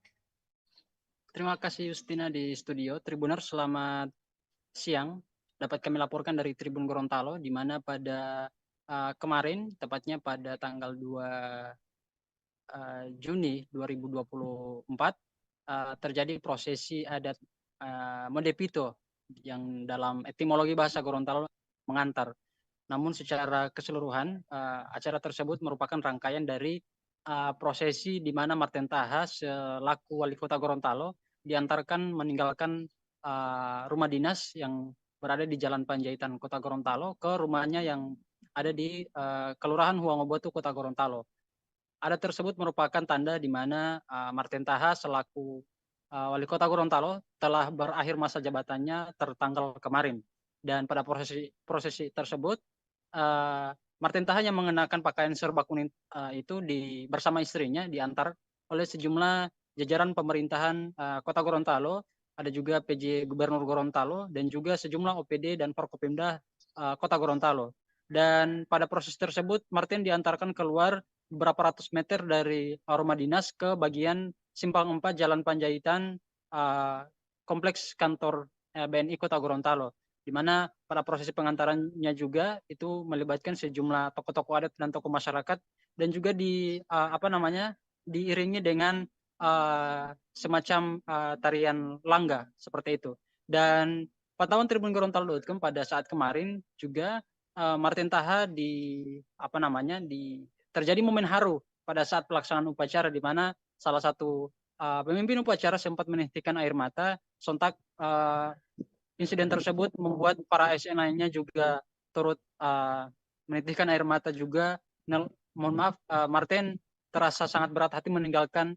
Terima kasih Justina di studio. Tribuners, selamat siang. Dapat kami laporkan dari Tribun Gorontalo, di mana pada kemarin, tepatnya pada tanggal 2 Juni 2024, terjadi prosesi adat Modepito yang dalam etimologi bahasa Gorontalo mengantar. Namun secara keseluruhan, acara tersebut merupakan rangkaian dari prosesi di mana Marten Taha selaku Wali Kota Gorontalo diantarkan meninggalkan rumah dinas yang berada di Jalan Panjaitan Kota Gorontalo ke rumahnya yang ada di Kelurahan Huangobotu Kota Gorontalo. Adat tersebut merupakan tanda di mana Marten Taha selaku Wali Kota Gorontalo telah berakhir masa jabatannya tertanggal kemarin. Dan pada prosesi tersebut, Marten Taha yang mengenakan pakaian serba kuning itu bersama istrinya diantar oleh sejumlah jajaran pemerintahan Kota Gorontalo, ada juga PJ Gubernur Gorontalo dan juga sejumlah OPD dan Forkopimda Kota Gorontalo. Dan pada proses tersebut, Marten diantarkan keluar beberapa ratus meter dari rumah dinas ke bagian Simpang 4 Jalan Panjaitan, kompleks kantor BNI Kota Gorontalo, di mana pada prosesi pengantarannya juga itu melibatkan sejumlah tokoh-tokoh adat dan tokoh masyarakat, dan juga diiringi dengan semacam tarian langga seperti itu. Dan pantauan Tribun Gorontalo.com pada saat kemarin juga Martin Taha terjadi momen haru pada saat pelaksanaan upacara, di mana salah satu pemimpin upacara sempat menitikan air mata. Sontak insiden tersebut membuat para ASN lainnya juga turut menitikan air mata juga. Mohon maaf, Martin terasa sangat berat hati meninggalkan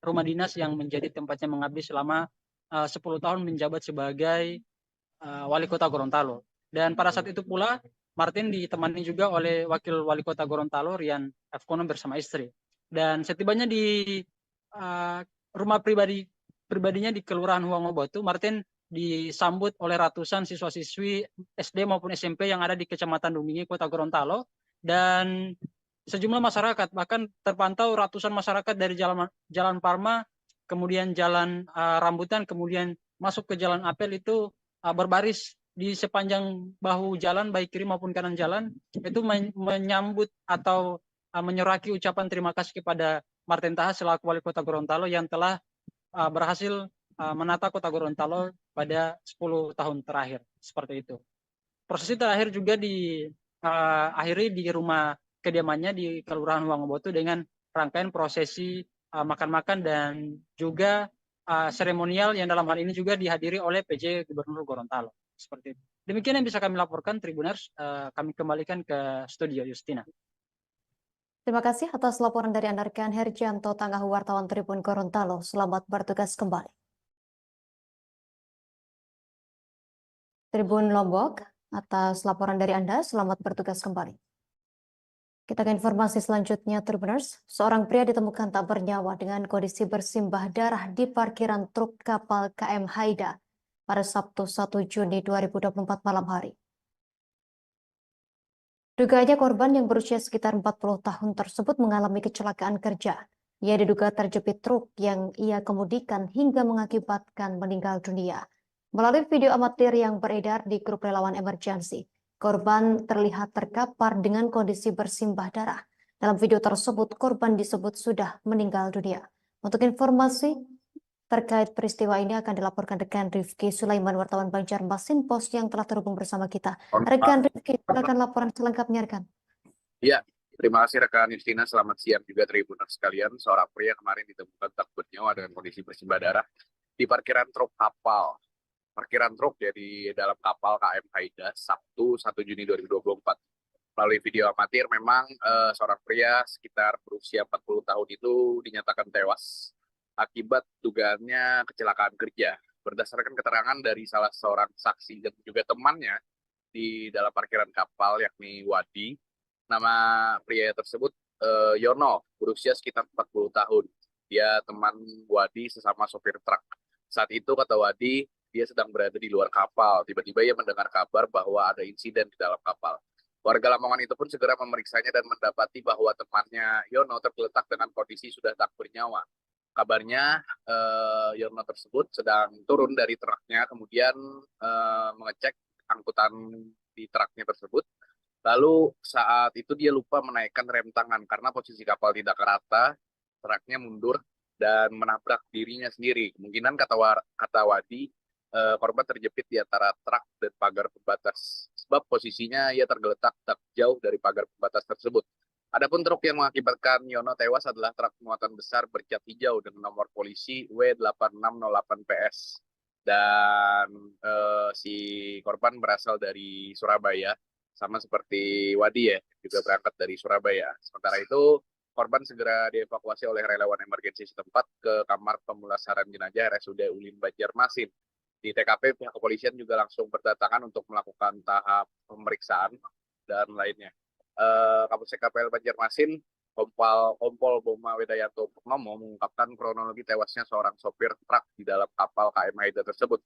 rumah dinas yang menjadi tempatnya mengabdi selama 10 tahun menjabat sebagai Wali Kota Gorontalo. Dan pada saat itu pula Martin ditemani juga oleh Wakil Wali Kota Gorontalo Rian F. Kono bersama istri. Dan setibanya di rumah pribadinya di Kelurahan Huangobotu, Martin disambut oleh ratusan siswa-siswi SD maupun SMP yang ada di Kecamatan Dumingi, Kota Gorontalo, dan sejumlah masyarakat, bahkan terpantau ratusan masyarakat dari Jalan Parma, kemudian Jalan Rambutan, kemudian masuk ke Jalan Apel itu berbaris di sepanjang bahu jalan, baik kiri maupun kanan jalan, itu menyambut atau menyoraki ucapan terima kasih kepada Martin Taha selaku Wali Kota Gorontalo yang telah berhasil menata Kota Gorontalo pada 10 tahun terakhir, seperti itu. Prosesi terakhir juga diakhiri di rumah kediamannya di Kelurahan Huangobotu dengan rangkaian prosesi makan-makan dan juga seremonial yang dalam hal ini juga dihadiri oleh PJ Gubernur Gorontalo. Seperti itu. Demikian yang bisa kami laporkan, Tribuners. Kami kembalikan ke studio Justina. Terima kasih atas laporan dari Anda rekan Herjanto Tanggahu, wartawan Tribun Gorontalo. Selamat bertugas kembali. Tribun Lombok, atas laporan dari Anda, selamat bertugas kembali. Kita ke informasi selanjutnya, Tribuners. Seorang pria ditemukan tak bernyawa dengan kondisi bersimbah darah di parkiran truk kapal KM Haida pada Sabtu 1 Juni 2024 malam hari. Dugaannya korban yang berusia sekitar 40 tahun tersebut mengalami kecelakaan kerja. Ia diduga terjepit truk yang ia kemudikan hingga mengakibatkan meninggal dunia. Melalui video amatir yang beredar di grup relawan emergensi, korban terlihat terkapar dengan kondisi bersimbah darah. Dalam video tersebut, korban disebut sudah meninggal dunia. Untuk informasi terkait peristiwa ini akan dilaporkan rekan Rifki Sulaiman, wartawan Banjarmasin Post yang telah terhubung bersama kita. Rekan Rifki, silakan laporan selengkapnya, rekan. Ya, terima kasih rekan Justina. Selamat siang juga Tribuners sekalian. Seorang pria kemarin ditemukan tak bernyawa dengan kondisi bersimbah darah di parkiran truk kapal. Parkiran truk dari dalam kapal KM Haida Sabtu 1 Juni 2024. Melalui video amatir memang seorang pria sekitar berusia 40 tahun itu dinyatakan tewas akibat dugaannya kecelakaan kerja. Berdasarkan keterangan dari salah seorang saksi dan juga temannya di dalam parkiran kapal yakni Wadi, nama pria tersebut Yono, berusia sekitar 40 tahun. Dia teman Wadi sesama sopir truk. Saat itu kata Wadi, dia sedang berada di luar kapal. Tiba-tiba ia mendengar kabar bahwa ada insiden di dalam kapal. Warga Lamongan itu pun segera memeriksanya dan mendapati bahwa temannya Yono tergeletak dengan kondisi sudah tak bernyawa. Kabarnya Yono tersebut sedang turun dari truknya, kemudian mengecek angkutan di truknya tersebut. Lalu saat itu dia lupa menaikkan rem tangan karena posisi kapal tidak rata, truknya mundur dan menabrak dirinya sendiri. Kemungkinan kata Wadi, korban terjepit di antara truk dan pagar pembatas. Sebab posisinya ia tergeletak tak jauh dari pagar pembatas tersebut. Adapun truk yang mengakibatkan Yono tewas adalah truk muatan besar bercat hijau dengan nomor polisi W8608PS. Dan si korban berasal dari Surabaya, sama seperti Wadi ya, juga berangkat dari Surabaya. Sementara itu, korban segera dievakuasi oleh relawan emergensi setempat ke kamar pemulasaran jenazah RSUD Ulin Banjarmasin. Di TKP, pihak kepolisian juga langsung berdatangan untuk melakukan tahap pemeriksaan dan lainnya. Kapolsek KPL Banjarmasin, Kompol Boma Wedayanto Purnomo mengungkapkan kronologi tewasnya seorang sopir truk di dalam kapal KM Haida tersebut.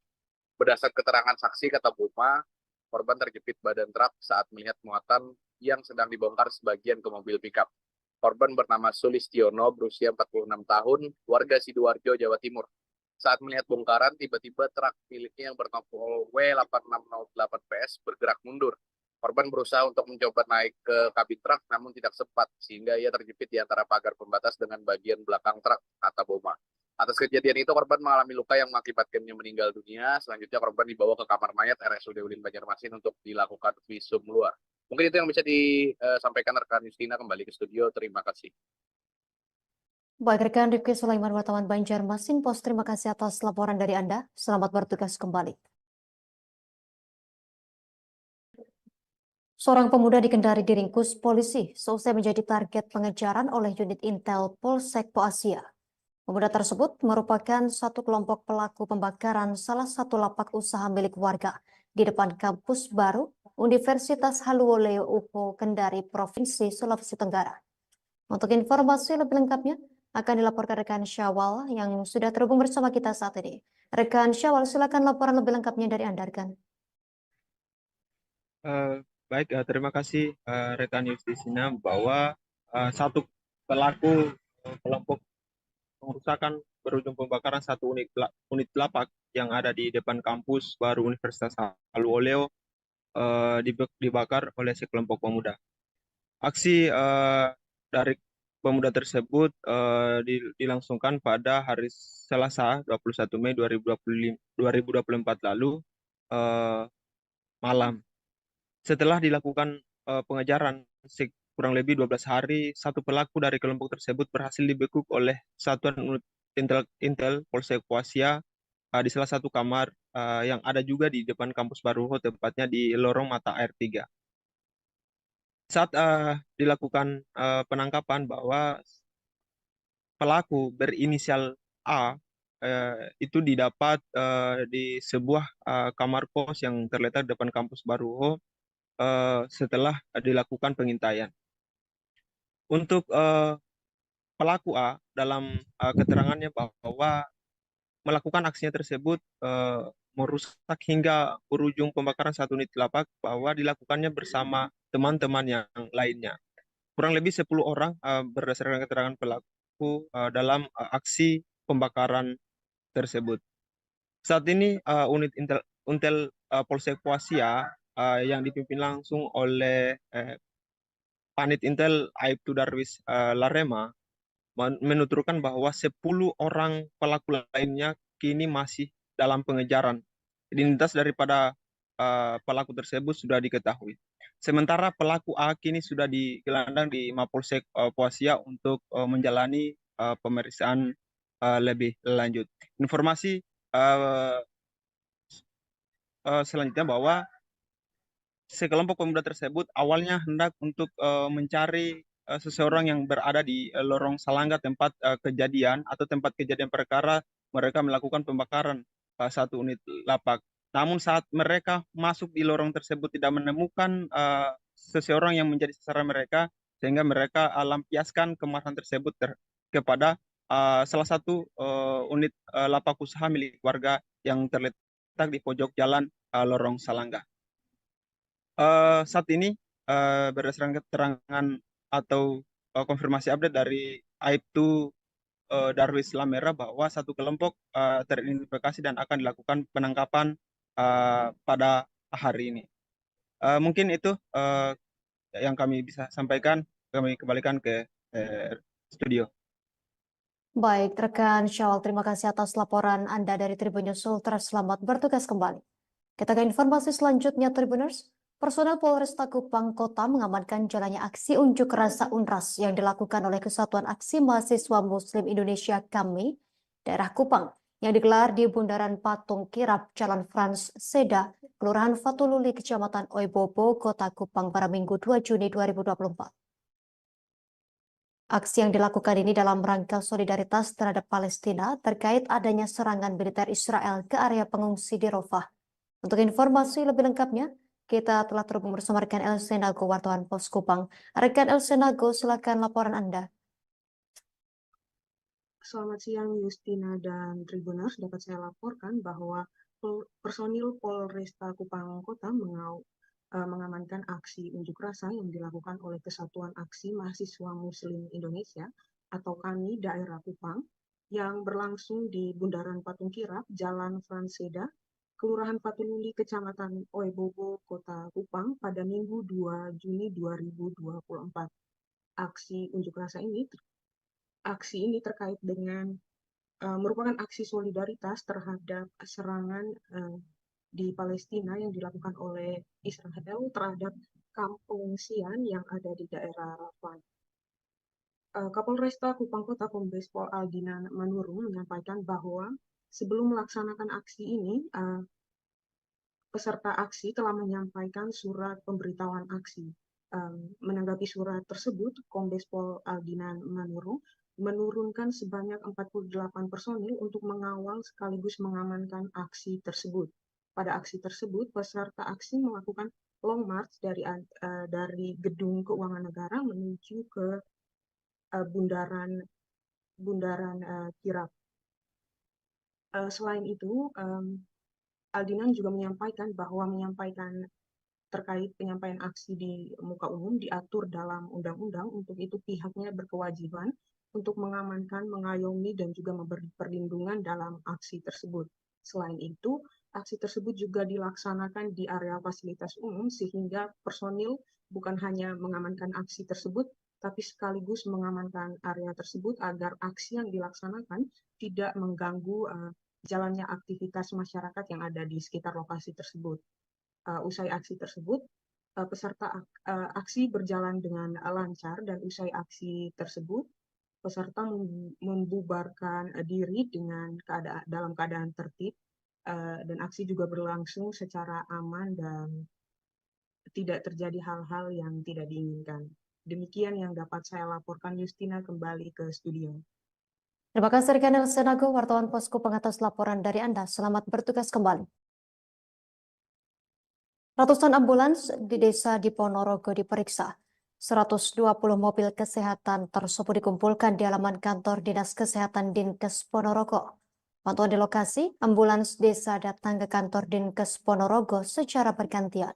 Berdasar keterangan saksi, kata Boma, korban terjepit badan truk saat melihat muatan yang sedang dibongkar sebagian ke mobil pickup. Korban bernama Sulistiono, berusia 46 tahun, warga Sidoarjo, Jawa Timur. Saat melihat bongkaran, tiba-tiba truk miliknya yang bernomor W8608 PS bergerak mundur. Korban berusaha untuk mencoba naik ke kabin truk, namun tidak sempat, sehingga ia terjepit di antara pagar pembatas dengan bagian belakang truk, kata Boma. Atas kejadian itu, korban mengalami luka yang mengakibatkannya meninggal dunia. Selanjutnya, korban dibawa ke kamar mayat RSUD Ulin Banjarmasin untuk dilakukan visum luar. Mungkin itu yang bisa disampaikan rekan Justina. Kembali ke studio. Terima kasih. Baik, rekan Rifki Sulaiman, wartawan Banjarmasin Post, terima kasih atas laporan dari Anda. Selamat bertugas kembali. Seorang pemuda di Kendari diringkus polisi seusai menjadi target pengejaran oleh unit Intel Polsek Poasia. Pemuda tersebut merupakan satu kelompok pelaku pembakaran salah satu lapak usaha milik warga di depan kampus baru Universitas Haluoleo UPO Kendari, Provinsi Sulawesi Tenggara. Untuk informasi lebih lengkapnya akan dilaporkan rekan Syawal yang sudah terhubung bersama kita saat ini. Rekan Syawal, silakan laporan lebih lengkapnya dari Anda, rekan. Baik, terima kasih rekan Justina bahwa satu pelaku kelompok pengerusakan berujung pembakaran satu unit lapak yang ada di depan kampus baru Universitas Haluoleo dibakar oleh sekelompok pemuda. Aksi dari pemuda tersebut dilangsungkan pada hari Selasa 21 Mei 2024 lalu malam. Setelah dilakukan pengejaran kurang lebih 12 hari, satu pelaku dari kelompok tersebut berhasil dibekuk oleh Satuan Unit Intel Polsek Poasia di salah satu kamar yang ada juga di depan kampus baru, tepatnya di lorong mata air 3. Saat dilakukan penangkapan bahwa pelaku berinisial A itu didapat di sebuah kamar kos yang terletak di depan kampus baru setelah dilakukan pengintaian. Untuk pelaku A dalam keterangannya bahwa melakukan aksinya tersebut merusak hingga berujung pembakaran satu unit lapak bahwa dilakukannya bersama teman-teman yang lainnya. Kurang lebih 10 orang berdasarkan keterangan pelaku dalam aksi pembakaran tersebut. Saat ini unit Intel Polsek Poasia yang dipimpin langsung oleh Panit Intel Aibtu Darwis Larema menuturkan bahwa 10 orang pelaku lainnya kini masih dalam pengejaran. Identitas daripada pelaku tersebut sudah diketahui. Sementara pelaku A kini sudah digelandang di Mapolsek Poasia untuk menjalani pemeriksaan lebih lanjut. Informasi selanjutnya bahwa sekelompok pemuda tersebut awalnya hendak untuk mencari seseorang yang berada di lorong Salangga tempat kejadian atau tempat kejadian perkara mereka melakukan pembakaran satu unit lapak. Namun saat mereka masuk di lorong tersebut tidak menemukan seseorang yang menjadi sasaran mereka, sehingga mereka lampiaskan kemarahan tersebut kepada salah satu unit lapak usaha milik warga yang terletak di pojok jalan lorong Salangga. Saat ini berdasarkan keterangan atau konfirmasi update dari Aibtu Darwis Lamera bahwa satu kelompok teridentifikasi dan akan dilakukan penangkapan pada hari ini. Mungkin itu yang kami bisa sampaikan. Kami kembalikan ke studio. Baik, rekan Syawal, terima kasih atas laporan Anda dari Tribunnews Ultra. Selamat bertugas kembali. Kita ke informasi selanjutnya, Tribuners. Personel Polresta Kupang Kota mengamankan jalannya aksi unjuk rasa UNRAS yang dilakukan oleh Kesatuan Aksi Mahasiswa Muslim Indonesia KAMI, daerah Kupang, yang digelar di Bundaran Patung Kirap, Jalan Frans Seda, Kelurahan Fatululi, Kecamatan Oibobo, Kota Kupang pada Minggu 2 Juni 2024. Aksi yang dilakukan ini dalam rangka solidaritas terhadap Palestina terkait adanya serangan militer Israel ke area pengungsi di Rafah. Untuk informasi lebih lengkapnya, kita telah terhubung bersama rekan El Senago, wartawan Pos Kupang. Rekan El Senago, silakan laporan Anda. Selamat siang Justina dan Tribuners, dapat saya laporkan bahwa personil Polresta Kupang Kota mengamankan aksi unjuk rasa yang dilakukan oleh Kesatuan Aksi Mahasiswa Muslim Indonesia atau KAMI daerah Kupang yang berlangsung di Bundaran Patung Kirap, Jalan Franseda, Kelurahan Patululi, Kecamatan Oebobo, Kota Kupang pada Minggu 2 Juni 2024. Aksi ini terkait dengan merupakan aksi solidaritas terhadap serangan di Palestina yang dilakukan oleh Israel terhadap kamp pengungsian yang ada di daerah Rafah. Kapolresta Kupang Kota Kombes Pol Aldinan Manurung menyampaikan bahwa sebelum melaksanakan aksi ini, peserta aksi telah menyampaikan surat pemberitahuan aksi. Menanggapi surat tersebut, Kombes Pol Aldinan Manurung menurunkan sebanyak 48 personil untuk mengawal sekaligus mengamankan aksi tersebut. Pada aksi tersebut, peserta aksi melakukan long march dari Gedung Keuangan Negara menuju ke Bundaran Kirap. Selain itu, Aldinan juga menyampaikan bahwa terkait penyampaian aksi di muka umum diatur dalam undang-undang, untuk itu pihaknya berkewajiban untuk mengamankan, mengayomi, dan juga memberi perlindungan dalam aksi tersebut. Selain itu, aksi tersebut juga dilaksanakan di area fasilitas umum sehingga personil bukan hanya mengamankan aksi tersebut, tapi sekaligus mengamankan area tersebut agar aksi yang dilaksanakan tidak mengganggu jalannya aktivitas masyarakat yang ada di sekitar lokasi tersebut. Usai aksi tersebut, peserta aksi berjalan dengan lancar, dan usai aksi tersebut, peserta membubarkan diri dalam keadaan tertib, dan aksi juga berlangsung secara aman dan tidak terjadi hal-hal yang tidak diinginkan. Demikian yang dapat saya laporkan. Justina kembali ke studio. Terima kasih rekan Senago, wartawan Posko pengatas laporan dari Anda. Selamat bertugas kembali. Ratusan ambulans di desa di Ponorogo diperiksa. 120 mobil kesehatan tersebut dikumpulkan di halaman kantor Dinas Kesehatan Dinkes Ponorogo. Pantauan di lokasi, ambulans desa datang ke kantor Dinkes Ponorogo secara bergantian.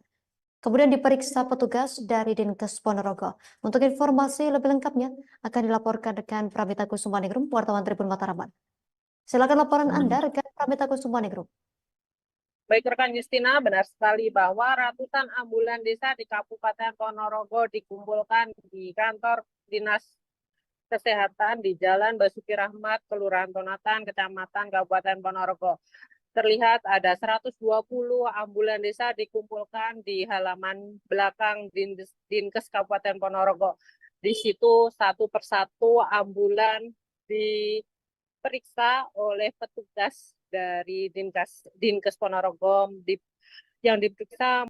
Kemudian diperiksa petugas dari Dinkes Ponorogo. Untuk informasi lebih lengkapnya akan dilaporkan rekan Pramita Kusumaningrum, wartawan Tribun Mataraman. Silakan laporan Anda, rekan Pramita Kusumaningrum. Baik rekan Justina, benar sekali bahwa ratusan ambulan desa di Kabupaten Ponorogo dikumpulkan di kantor Dinas Kesehatan di Jalan Basuki Rahmat, Kelurahan Tonatan, Kecamatan Kabupaten Ponorogo. Terlihat ada 120 ambulan desa dikumpulkan di halaman belakang Dinkes Kabupaten Ponorogo. Di situ satu persatu ambulan diperiksa oleh petugas dari Dinkes Ponorogo yang diperiksa